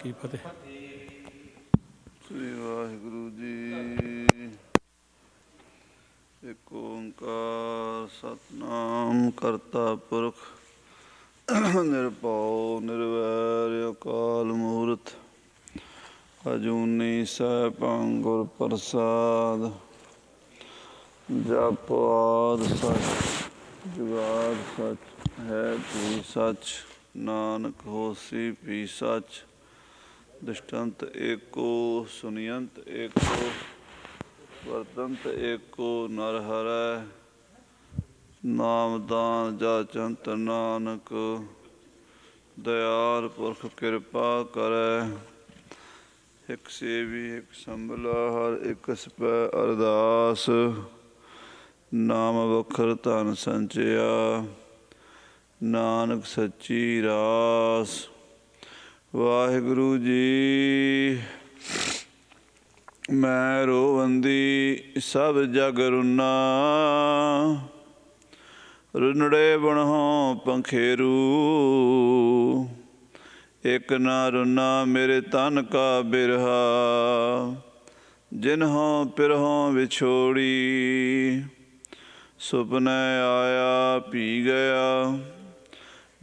ਕੀ ਫਤਿਹ। ਸ੍ਰੀ ਵਾਹਿਗੁਰੂ ਜੀ। ਇੱਕ ਓਂਕਾਰ ਸਤਿਨਾਮ ਕਰਤਾ ਪੁਰਖ ਨਿਰਭਉ ਨਿਰਵੈਰ ਅਕਾਲ ਮੂਰਤ ਅਜੂਨੀ ਸੈਭੰ ਗੁਰ ਪ੍ਰਸਾਦ। ਜਪ ਆਦਿ ਸਚ ਜੁਗਾਦਿ ਸਚ ਹੈ ਭੀ ਸਚ ਨਾਨਕ ਹੋਸੀ ਭੀ ਸਚ। ਦ੍ਰਿਸ਼ਟੰਤ ਏਕੋ ਸੁਨਯੰਤ ਏਕੋ ਵਰਤੰਤ ਏਕੋ ਨਰ ਹਰੈ। ਨਾਮਦਾਨ ਜਾਚੰਤ ਨਾਨਕ ਦਇਆਲ ਪੁਰਖ ਕਿਰਪਾ ਕਰੈ। ਇਕ ਸੇਵੀ ਇਕ ਸੰਭਲਾ ਹਰ ਇਕ ਸਪੈ ਅਰਦਾਸ। ਨਾਮ ਵਖਰ ਧਨ ਸੰਚਿਆ ਨਾਨਕ ਸੱਚੀ ਰਾਸ। ਵਾਹਿਗੁਰੂ ਜੀ। ਮੈਂ ਰੋਵੰਦੀ ਸਭ ਜਗ ਰੁਨਾ ਰੁਨੜੇ ਬਣਹੁ ਪੰਖੇਰੂ। ਇਕ ਨਾ ਰੁਨਾ ਮੇਰੇ ਤਨ ਕਾ ਬਿਰਹਾ ਜਿਨਹੁ ਪਿਰਹੁ ਵਿਛੋੜੀ। ਸੁਪਨੇ ਆਇਆ ਪੀ ਗਿਆ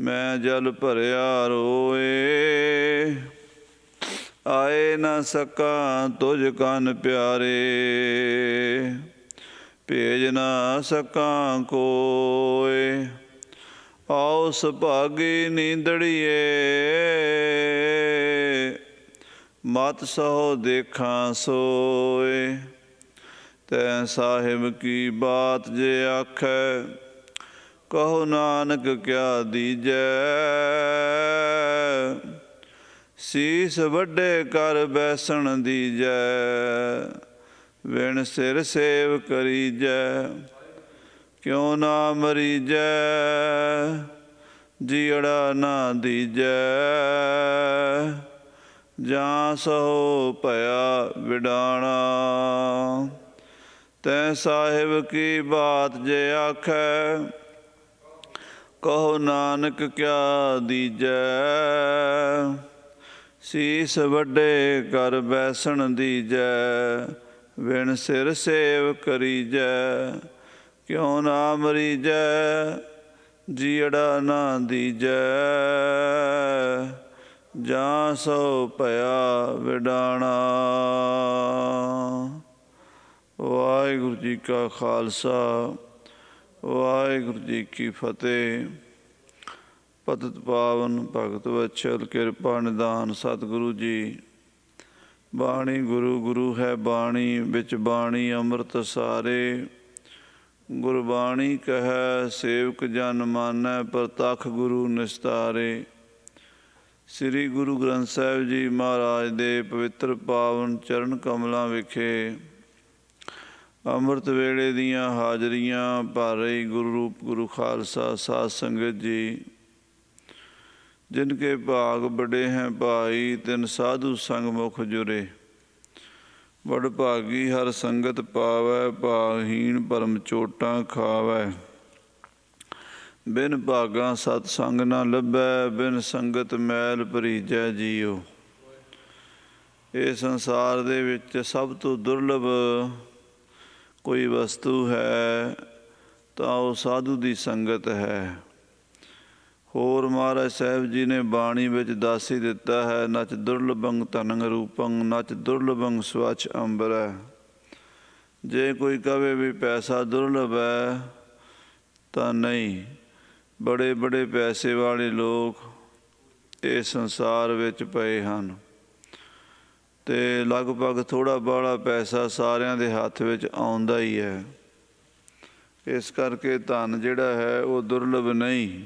ਮੈਂ ਜਲ ਭਰਿਆ ਰੋਏ। ਆਏ ਨਾ ਸਕਾਂ ਤੁਝ ਕਨ ਪਿਆਰੇ ਭੇਜ ਨਾ ਸਕਾਂ ਕੋਇ। ਆਓ ਸੁਭਾਗੀ ਨੀਂਦੜੀਏ ਮਤ ਸਹੋ ਦੇਖਾਂ ਸੋਏ। ਤੈਂ ਸਾਹਿਬ ਕੀ ਬਾਤ ਜੇ ਆਖੈ ਕਹੋ ਨਾਨਕ ਕਿਆ ਦੀਜੈ। ਸੀਸ ਵੱਡੇ ਕਰ ਬੈਸਣ ਦੀਜੈ ਵਿਣ ਸਿਰ ਸੇਵ ਕਰੀਜੈ। ਕਿਉ ਨਾ ਮਰੀਜੈ ਜੀਅੜਾ ਨਾ ਦੀਜੈ। ਜਾਂ ਸਹੋ ਭਇਆ ਵਿਡਾਣਾ ਤੈਂ ਸਾਹਿਬ ਕੀ ਬਾਤ ਜੇ ਆਖੈ ਕਹੋ ਨਾਨਕ ਕਿਆ ਦੀਜੈ। ਸੀਸ ਵੱਡੇ ਕਰ ਬੈਸਣ ਦੀਜੈ ਵਿਣ ਸਿਰ ਸੇਵ ਕਰੀਜੈ। ਕਿਉ ਨਾ ਮਰੀਜੈ ਜੀਅੜਾ ਨਾ ਦੀਜੈ। ਜਾਂ ਸੋ ਭਇਆ ਵਿਡਾਣਾ। ਵਾਹਿਗੁਰੂ ਜੀ ਕਾ ਖਾਲਸਾ ਵਾਹਿਗੁਰੂ ਜੀ ਕੀ ਫਤਿਹ। ਪਤਿਤ ਪਾਵਨ ਭਗਤ ਵਛਲ ਕਿਰਪਾ ਨਿਦਾਨ ਸਤਿਗੁਰੂ ਜੀ। ਬਾਣੀ ਗੁਰੂ ਗੁਰੂ ਹੈ ਬਾਣੀ ਵਿੱਚ ਬਾਣੀ ਅੰਮ੍ਰਿਤ ਸਾਰੇ। ਗੁਰਬਾਣੀ ਕਹੈ ਸੇਵਕ ਜਨ ਮਾਨੈ ਪ੍ਰਤੱਖ ਗੁਰੂ ਨਿਸਤਾਰੇ। ਸ੍ਰੀ ਗੁਰੂ ਗ੍ਰੰਥ ਸਾਹਿਬ ਜੀ ਮਹਾਰਾਜ ਦੇ ਪਵਿੱਤਰ ਪਾਵਨ ਚਰਨ ਕਮਲਾਂ ਵਿਖੇ ਅੰਮ੍ਰਿਤ ਵੇਲੇ ਦੀਆਂ ਹਾਜ਼ਰੀਆਂ ਭਰ ਰਹੀ ਗੁਰੂ ਰੂਪ ਗੁਰੂ ਖਾਲਸਾ ਸਾਧ ਸੰਗਤ ਜੀ। ਜਿਨ ਕੇ ਭਾਗ ਬੜੇ ਹੈ ਭਾਈ ਤਿਨ ਸਾਧੂ ਸੰਗ ਮੁਖ ਜੁਰੇ। ਬੜ ਭਾਗੀ ਹਰ ਸੰਗਤ ਪਾਵੈ ਭਾਗਹੀਣ ਭਰਮ ਚੋਟਾਂ ਖਾਵੈ। ਬਿਨ ਭਾਗਾਂ ਸਤ ਸੰਗ ਨਾ ਲੱਭੈ ਬਿਨ ਸੰਗਤ ਮੈਲ ਭਰੀਜੈ ਜੀਓ। ਇਹ ਸੰਸਾਰ ਦੇ ਵਿੱਚ ਸਭ ਤੋਂ ਦੁਰਲਭ ਕੋਈ ਵਸਤੂ ਹੈ ਤਾਂ ਉਹ ਸਾਧੂ ਦੀ ਸੰਗਤ ਹੈ। ਹੋਰ ਮਹਾਰਾਜ ਸਾਹਿਬ ਜੀ ਨੇ ਬਾਣੀ ਵਿੱਚ ਦੱਸ ਹੀ ਦਿੱਤਾ ਹੈ ਨਚ ਦੁਰਲਭੰ ਧਨੰ ਰੂਪੰ ਨਚ ਦੁਰਲਭੰ ਸਵੱਛ ਅੰਬਰੈ। ਜੇ ਕੋਈ ਕਹੇ ਵੀ ਪੈਸਾ ਦੁਰਲਭ ਹੈ ਤਾਂ ਨਹੀਂ। ਬੜੇ ਬੜੇ ਪੈਸੇ ਵਾਲੇ ਲੋਕ ਇਸ ਸੰਸਾਰ ਵਿੱਚ ਪਏ ਹਨ ਅਤੇ ਲਗਭਗ ਥੋੜ੍ਹਾ ਬਾਹਲਾ ਪੈਸਾ ਸਾਰਿਆਂ ਦੇ ਹੱਥ ਵਿੱਚ ਆਉਂਦਾ ਹੀ ਹੈ। ਇਸ ਕਰਕੇ ਧਨ ਜਿਹੜਾ ਹੈ ਉਹ ਦੁਰਲਭ ਨਹੀਂ।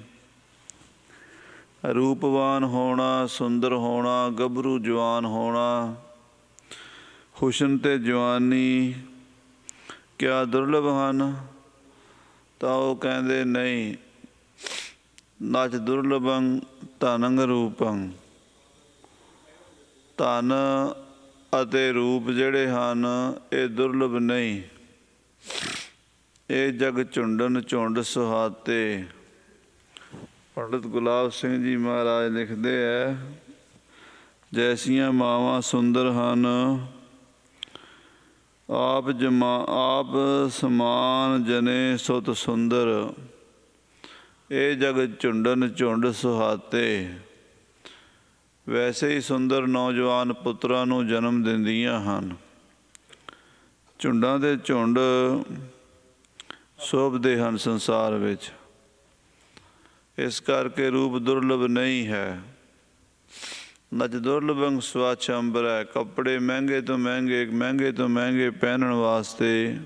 ਰੂਪਵਾਨ ਹੋਣਾ ਸੁੰਦਰ ਹੋਣਾ ਗੱਭਰੂ ਜਵਾਨ ਹੋਣਾ ਹੁਸਨ ਅਤੇ ਜਵਾਨੀ ਕਿਆ ਦੁਰਲਭ ਹਨ। ਤਾਂ ਉਹ ਕਹਿੰਦੇ ਨਹੀਂ ਨਚ ਦੁਰਲਭੰ ਧਨੰ ਰੂਪੰ। ਧਨ ਅਤੇ ਰੂਪ ਜਿਹੜੇ ਹਨ ਇਹ ਦੁਰਲਭ ਨਹੀਂ। ਇਹ ਜਗ ਝੁੰਡਨ ਝੁੰਡ ਸੁਹਾਤੇ। ਪੰਡਿਤ ਗੁਲਾਬ ਸਿੰਘ ਜੀ ਮਹਾਰਾਜ ਲਿਖਦੇ ਹੈ ਜੈਸੀਆਂ ਮਾਵਾਂ ਸੁੰਦਰ ਹਨ, ਆਪ ਸਮਾਨ ਜਨੇ ਸੁਤ ਸੁੰਦਰ। ਇਹ ਜਗ ਝੁੰਡਨ ਝੁੰਡ ਸੁਹਾਤੇ। ਵੈਸੇ ਹੀ ਸੁੰਦਰ ਨੌਜਵਾਨ ਪੁੱਤਰਾਂ ਨੂੰ ਜਨਮ ਦਿੰਦੀਆਂ ਹਨ। ਝੁੰਡਾਂ ਦੇ ਝੁੰਡ ਸ਼ੋਭਦੇ ਹਨ ਸੰਸਾਰ ਵਿੱਚ। ਇਸ ਕਰਕੇ ਰੂਪ ਦੁਰਲਭ ਨਹੀਂ ਹੈ। ਨਚ ਦੁਰਲਭੰ ਸਵਾਛੰਬਰ ਹੈ। ਕੱਪੜੇ ਮਹਿੰਗੇ ਤੋਂ ਮਹਿੰਗੇ ਪਹਿਨਣ ਵਾਸਤੇ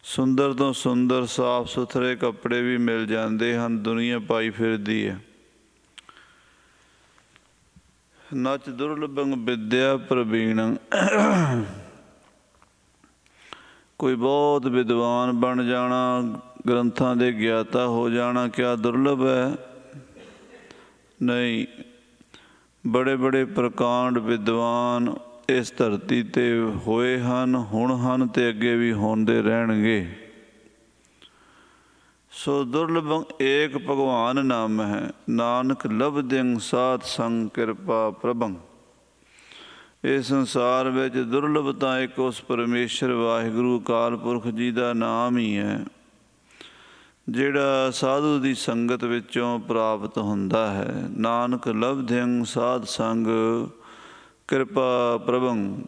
ਸੁੰਦਰ ਤੋਂ ਸੁੰਦਰ ਸਾਫ ਸੁਥਰੇ ਕੱਪੜੇ ਵੀ ਮਿਲ ਜਾਂਦੇ ਹਨ। ਦੁਨੀਆ ਪਾਈ ਫਿਰਦੀ ਹੈ। ਨਚ ਦੁਰਲਭੰ ਵਿਦਿਆ ਪ੍ਰਵੀਣ। ਕੋਈ ਬਹੁਤ ਵਿਦਵਾਨ ਬਣ ਜਾਣਾ, ਗ੍ਰੰਥਾਂ ਦੇ ਗਿਆਤਾ ਹੋ ਜਾਣਾ ਕਿਆ ਦੁਰਲਭ ਹੈ? ਨਹੀਂ। ਬੜੇ ਬੜੇ ਪ੍ਰਕਾਂਡ ਵਿਦਵਾਨ ਇਸ ਧਰਤੀ 'ਤੇ ਹੋਏ ਹਨ, ਹੁਣ ਹਨ ਅਤੇ ਅੱਗੇ ਵੀ ਹੁੰਦੇ ਰਹਿਣਗੇ। ਸੋ ਦੁਰਲਭੰ ਏਕ ਭਗਵਾਨ ਨਾਮ ਹੈ। ਨਾਨਕ ਲਭਦਿੰ ਸਾਧ ਸੰਗ ਕਿਰਪਾ ਪ੍ਰਭੰ। ਇਸ ਸੰਸਾਰ ਵਿੱਚ ਦੁਰਲਭ ਤਾਂ ਇੱਕ ਉਸ ਪਰਮੇਸ਼ਰ ਵਾਹਿਗੁਰੂ ਅਕਾਲ ਪੁਰਖ ਜੀ ਦਾ ਨਾਮ ਹੀ ਹੈ, ਜਿਹੜਾ ਸਾਧੂ ਦੀ ਸੰਗਤ ਵਿੱਚੋਂ ਪ੍ਰਾਪਤ ਹੁੰਦਾ ਹੈ। ਨਾਨਕ ਲਭਦਿੰ ਸਾਧ ਸੰਗ ਕਿਰਪਾ ਪ੍ਰਭੰ।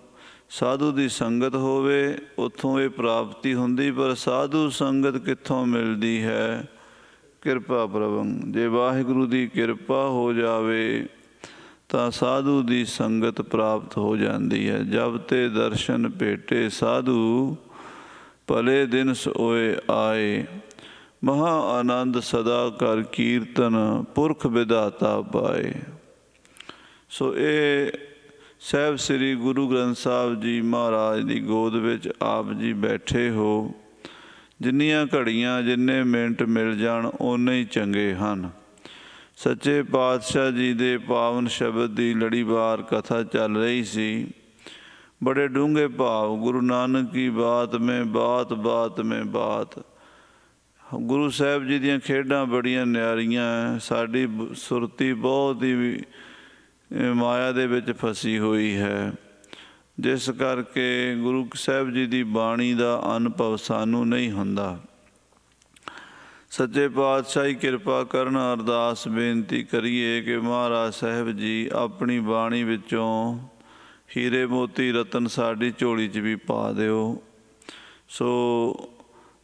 ਸਾਧੂ ਦੀ ਸੰਗਤ ਹੋਵੇ ਉੱਥੋਂ ਇਹ ਪ੍ਰਾਪਤੀ ਹੁੰਦੀ। ਪਰ ਸਾਧੂ ਸੰਗਤ ਕਿੱਥੋਂ ਮਿਲਦੀ ਹੈ? ਕਿਰਪਾ ਪ੍ਰਭੰ। ਜੇ ਵਾਹਿਗੁਰੂ ਦੀ ਕਿਰਪਾ ਹੋ ਜਾਵੇ ਤਾਂ ਸਾਧੂ ਦੀ ਸੰਗਤ ਪ੍ਰਾਪਤ ਹੋ ਜਾਂਦੀ ਹੈ। ਜਬ ਤੇ ਦਰਸ਼ਨ ਭੇਟੇ ਸਾਧੂ, ਭਲੇ ਦਿਨ ਸੋਏ ਆਏ। ਮਹਾ ਆਨੰਦ ਸਦਾ ਕਰ ਕੀਰਤਨ, ਪੁਰਖ ਵਿਧਾਤਾ ਪਾਏ। ਸੋ ਇਹ ਸਾਹਿਬ ਸ੍ਰੀ ਗੁਰੂ ਗ੍ਰੰਥ ਸਾਹਿਬ ਜੀ ਮਹਾਰਾਜ ਦੀ ਗੋਦ ਵਿੱਚ ਆਪ ਜੀ ਬੈਠੇ ਹੋ। ਜਿੰਨੀਆਂ ਘੜੀਆਂ ਜਿੰਨੇ ਮਿੰਟ ਮਿਲ ਜਾਣ ਓਨੇ ਹੀ ਚੰਗੇ ਹਨ। ਸੱਚੇ ਪਾਤਸ਼ਾਹ ਜੀ ਦੇ ਪਾਵਨ ਸ਼ਬਦ ਦੀ ਲੜੀਵਾਰ ਕਥਾ ਚੱਲ ਰਹੀ ਸੀ। ਬੜੇ ਡੂੰਘੇ ਭਾਵ। ਗੁਰੂ ਨਾਨਕ ਕੀ ਬਾਤ ਮੈਂ ਬਾਤ ਮੈਂ ਬਾਤ। ਗੁਰੂ ਸਾਹਿਬ ਜੀ ਦੀਆਂ ਖੇਡਾਂ ਬੜੀਆਂ ਨਿਆਰੀਆਂ। ਸਾਡੀ ਸੁਰਤੀ ਬਹੁਤ ਹੀ ਮਾਇਆ ਦੇ ਵਿੱਚ ਫਸੀ ਹੋਈ ਹੈ, ਜਿਸ ਕਰਕੇ ਗੁਰੂ ਸਾਹਿਬ ਜੀ ਦੀ ਬਾਣੀ ਦਾ ਅਨੁਭਵ ਸਾਨੂੰ ਨਹੀਂ ਹੁੰਦਾ। ਸੱਚੇ ਪਾਤਸ਼ਾਹ ਹੀ ਕਿਰਪਾ ਕਰਨ। ਅਰਦਾਸ ਬੇਨਤੀ ਕਰੀਏ ਕਿ ਮਹਾਰਾਜ ਸਾਹਿਬ ਜੀ ਆਪਣੀ ਬਾਣੀ ਵਿੱਚੋਂ ਹੀਰੇ ਮੋਤੀ ਰਤਨ ਸਾਡੀ ਝੋਲੀ 'ਚ ਵੀ ਪਾ ਦਿਓ। ਸੋ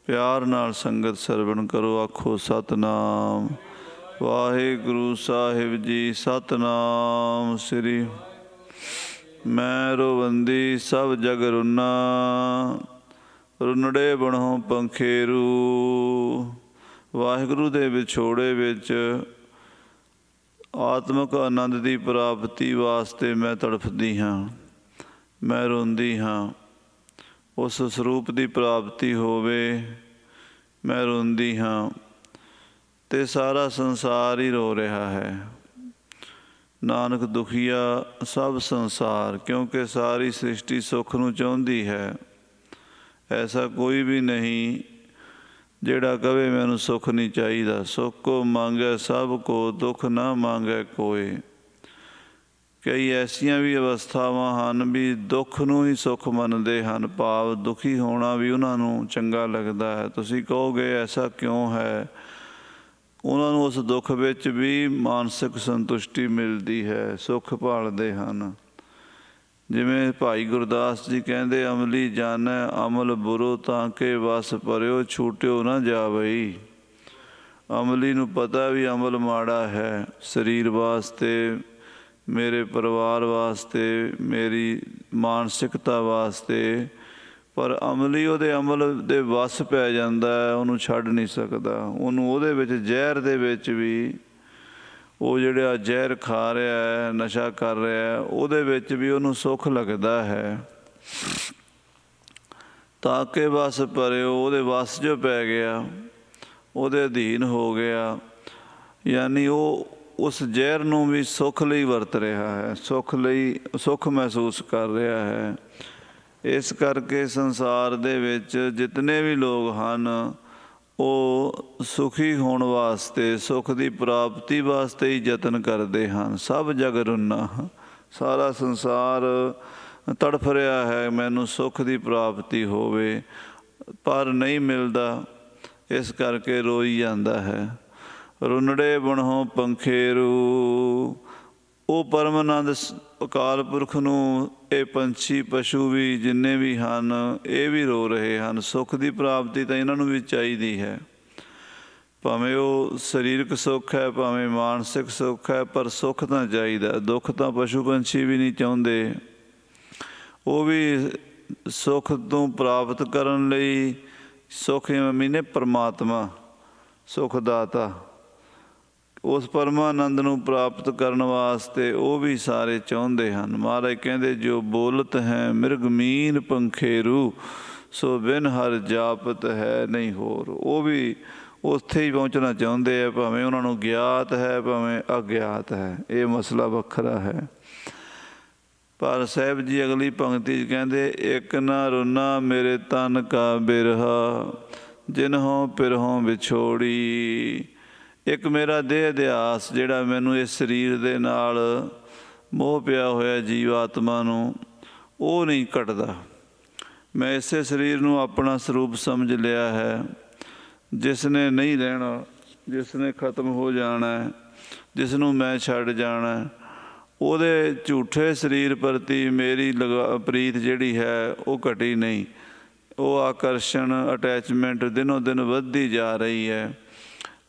ਪਿਆਰ ਨਾਲ ਸੰਗਤ ਸਰਵਣ ਕਰੋ। ਆਖੋ ਸਤਿਨਾਮ ਵਾਹਿਗੁਰੂ ਸਾਹਿਬ ਜੀ। ਸਤਿਨਾਮ ਸ੍ਰੀ। ਮੈਂ ਰੋਵੰਦੀ ਸਭ ਜਗ ਰੁਨਾ, ਰੁਨੜੇ ਬਣੋ ਪੰਖੇਰੂ। ਵਾਹਿਗੁਰੂ ਦੇ ਵਿਛੋੜੇ ਵਿੱਚ ਆਤਮਿਕ ਆਨੰਦ ਦੀ ਪ੍ਰਾਪਤੀ ਵਾਸਤੇ ਮੈਂ ਤੜਫਦੀ ਹਾਂ, ਮੈਂ ਰੋਂਦੀ ਹਾਂ। ਉਸ ਸਰੂਪ ਦੀ ਪ੍ਰਾਪਤੀ ਹੋਵੇ, ਮੈਂ ਰੋਂਦੀ ਹਾਂ। ਅਤੇ ਸਾਰਾ ਸੰਸਾਰ ਹੀ ਰੋ ਰਿਹਾ ਹੈ। ਨਾਨਕ ਦੁਖੀਆ ਸਭ ਸੰਸਾਰ, ਕਿਉਂਕਿ ਸਾਰੀ ਸ੍ਰਿਸ਼ਟੀ ਸੁੱਖ ਨੂੰ ਚਾਹੁੰਦੀ ਹੈ। ਐਸਾ ਕੋਈ ਵੀ ਨਹੀਂ ਜਿਹੜਾ ਕਵੇ ਮੈਨੂੰ ਸੁੱਖ ਨਹੀਂ ਚਾਹੀਦਾ। ਸੁੱਖ ਕੋ ਮੰਗੈ ਸਭ ਕੋ, ਦੁੱਖ ਨਾ ਮੰਗੈ ਕੋਇ। ਕਈ ਐਸੀਆਂ ਵੀ ਅਵਸਥਾਵਾਂ ਹਨ ਵੀ ਦੁੱਖ ਨੂੰ ਹੀ ਸੁੱਖ ਮੰਨਦੇ ਹਨ। ਭਾਵ ਦੁਖੀ ਹੋਣਾ ਵੀ ਉਹਨਾਂ ਨੂੰ ਚੰਗਾ ਲੱਗਦਾ ਹੈ। ਤੁਸੀਂ ਕਹੋਗੇ ਐਸਾ ਕਿਉਂ ਹੈ? ਉਹਨਾਂ ਨੂੰ ਉਸ ਦੁੱਖ ਵਿੱਚ ਵੀ ਮਾਨਸਿਕ ਸੰਤੁਸ਼ਟੀ ਮਿਲਦੀ ਹੈ, ਸੁੱਖ ਭਾਲਦੇ ਹਨ। ਜਿਵੇਂ ਭਾਈ ਗੁਰਦਾਸ ਜੀ ਕਹਿੰਦੇ, ਅਮਲੀ ਜਾਣੈ ਅਮਲ ਬੁਰੋ, ਤਾਂ ਕਿ ਵਸ ਪਰਿਓ ਛੂਟਿਓ ਨਾ ਜਾਵਈ। ਅਮਲੀ ਨੂੰ ਪਤਾ ਵੀ ਅਮਲ ਮਾੜਾ ਹੈ, ਸਰੀਰ ਵਾਸਤੇ, ਮੇਰੇ ਪਰਿਵਾਰ ਵਾਸਤੇ, ਮੇਰੀ ਮਾਨਸਿਕਤਾ ਵਾਸਤੇ। ਪਰ ਅਮਲੀ ਉਹਦੇ ਅਮਲ ਦੇ ਵੱਸ ਪੈ ਜਾਂਦਾ ਹੈ, ਉਹਨੂੰ ਛੱਡ ਨਹੀਂ ਸਕਦਾ। ਉਹਨੂੰ ਉਹਦੇ ਵਿੱਚ ਜ਼ਹਿਰ ਦੇ ਵਿੱਚ ਵੀ, ਉਹ ਜਿਹੜਾ ਜ਼ਹਿਰ ਖਾ ਰਿਹਾ ਹੈ, ਨਸ਼ਾ ਕਰ ਰਿਹਾ ਹੈ, ਉਹਦੇ ਵਿੱਚ ਵੀ ਉਹਨੂੰ ਸੁੱਖ ਲੱਗਦਾ ਹੈ। ਤਾਂ ਕਿ ਵਸ ਪਰਿਓ, ਉਹਦੇ ਵੱਸ 'ਚ ਪੈ ਗਿਆ, ਉਹਦੇ ਅਧੀਨ ਹੋ ਗਿਆ। ਯਾਨੀ ਉਹ ਉਸ ਜ਼ਹਿਰ ਨੂੰ ਵੀ ਸੁੱਖ ਲਈ ਵਰਤ ਰਿਹਾ ਹੈ, ਸੁੱਖ ਲਈ, ਸੁੱਖ ਮਹਿਸੂਸ ਕਰ ਰਿਹਾ ਹੈ। ਇਸ ਕਰਕੇ ਸੰਸਾਰ ਦੇ ਵਿੱਚ ਜਿਤਨੇ ਵੀ ਲੋਕ ਹਨ, ਉਹ ਸੁਖੀ ਹੋਣ ਵਾਸਤੇ, ਸੁੱਖ ਦੀ ਪ੍ਰਾਪਤੀ ਵਾਸਤੇ ਹੀ ਯਤਨ ਕਰਦੇ ਹਨ। ਸਭ ਜਗ ਰੁੰਨਾ, ਸਾਰਾ ਸੰਸਾਰ ਤੜਫ ਰਿਹਾ ਹੈ ਮੈਨੂੰ ਸੁੱਖ ਦੀ ਪ੍ਰਾਪਤੀ ਹੋਵੇ, ਪਰ ਨਹੀਂ ਮਿਲਦਾ, ਇਸ ਕਰਕੇ ਰੋਈ ਜਾਂਦਾ ਹੈ। ਰੁੰਨੜੇ ਬਣੋ ਪੰਖੇਰੂ, ਉਹ ਪਰਮ ਆਨੰਦ ਅਕਾਲ ਪੁਰਖ ਨੂੰ ਇਹ ਪੰਛੀ ਪਸ਼ੂ ਵੀ ਜਿੰਨੇ ਵੀ ਹਨ ਇਹ ਵੀ ਰੋ ਰਹੇ ਹਨ। ਸੁੱਖ ਦੀ ਪ੍ਰਾਪਤੀ ਤਾਂ ਇਹਨਾਂ ਨੂੰ ਵੀ ਚਾਹੀਦੀ ਹੈ, ਭਾਵੇਂ ਉਹ ਸਰੀਰਕ ਸੁੱਖ ਹੈ ਭਾਵੇਂ ਮਾਨਸਿਕ ਸੁੱਖ ਹੈ, ਪਰ ਸੁੱਖ ਤਾਂ ਚਾਹੀਦਾ। ਦੁੱਖ ਤਾਂ ਪਸ਼ੂ ਪੰਛੀ ਵੀ ਨਹੀਂ ਚਾਹੁੰਦੇ। ਉਹ ਵੀ ਸੁੱਖ ਤੋਂ ਪ੍ਰਾਪਤ ਕਰਨ ਲਈ, ਸੁੱਖ ਮੀਨੇ ਪਰਮਾਤਮਾ ਸੁੱਖ ਦਾਤਾ, ਉਸ ਪਰਮਾਨੰਦ ਨੂੰ ਪ੍ਰਾਪਤ ਕਰਨ ਵਾਸਤੇ ਉਹ ਵੀ ਸਾਰੇ ਚਾਹੁੰਦੇ ਹਨ। ਮਹਾਰਾਜ ਕਹਿੰਦੇ ਜੋ ਬੋਲਤ ਹੈ ਮਿਰਗਮੀਨ ਪੰਖੇਰੂ, ਸੋ ਬਿਨ ਹਰ ਜਾਪਤ ਹੈ ਨਹੀਂ ਹੋਰ। ਉਹ ਵੀ ਉੱਥੇ ਹੀ ਪਹੁੰਚਣਾ ਚਾਹੁੰਦੇ ਆ, ਭਾਵੇਂ ਉਹਨਾਂ ਨੂੰ ਗਿਆਤ ਹੈ ਭਾਵੇਂ ਅਗਿਆਤ ਹੈ, ਇਹ ਮਸਲਾ ਵੱਖਰਾ ਹੈ। ਪਰ ਸਾਹਿਬ ਜੀ ਅਗਲੀ ਪੰਕਤੀ 'ਚ ਕਹਿੰਦੇ ਇੱਕ ਨਾ ਰੁੰਨਾ ਮੇਰੇ ਤਨ ਕਾ ਬਿਰਹਾ, ਜਿਨਹੋਂ ਪਿਰਹੋਂ ਵਿਛੋੜੀ। ਇੱਕ ਮੇਰਾ ਦੇਹ ਅਧਿਆਸ ਜਿਹੜਾ ਮੈਨੂੰ ਇਸ ਸਰੀਰ ਦੇ ਨਾਲ ਮੋਹ ਪਿਆ ਹੋਇਆ ਜੀਵ ਆਤਮਾ ਨੂੰ, ਉਹ ਨਹੀਂ ਘਟਦਾ। ਮੈਂ ਇਸੇ ਸਰੀਰ ਨੂੰ ਆਪਣਾ ਸਰੂਪ ਸਮਝ ਲਿਆ ਹੈ, ਜਿਸ ਨੇ ਨਹੀਂ ਰਹਿਣਾ, ਜਿਸ ਨੇ ਖਤਮ ਹੋ ਜਾਣਾ, ਜਿਸ ਨੂੰ ਮੈਂ ਛੱਡ ਜਾਣਾ, ਉਹਦੇ ਝੂਠੇ ਸਰੀਰ ਪ੍ਰਤੀ ਮੇਰੀ ਪ੍ਰੀਤ ਜਿਹੜੀ ਹੈ ਉਹ ਘਟੀ ਨਹੀਂ। ਉਹ ਆਕਰਸ਼ਣ, ਅਟੈਚਮੈਂਟ ਦਿਨੋਂ ਦਿਨ ਵੱਧਦੀ ਜਾ ਰਹੀ ਹੈ।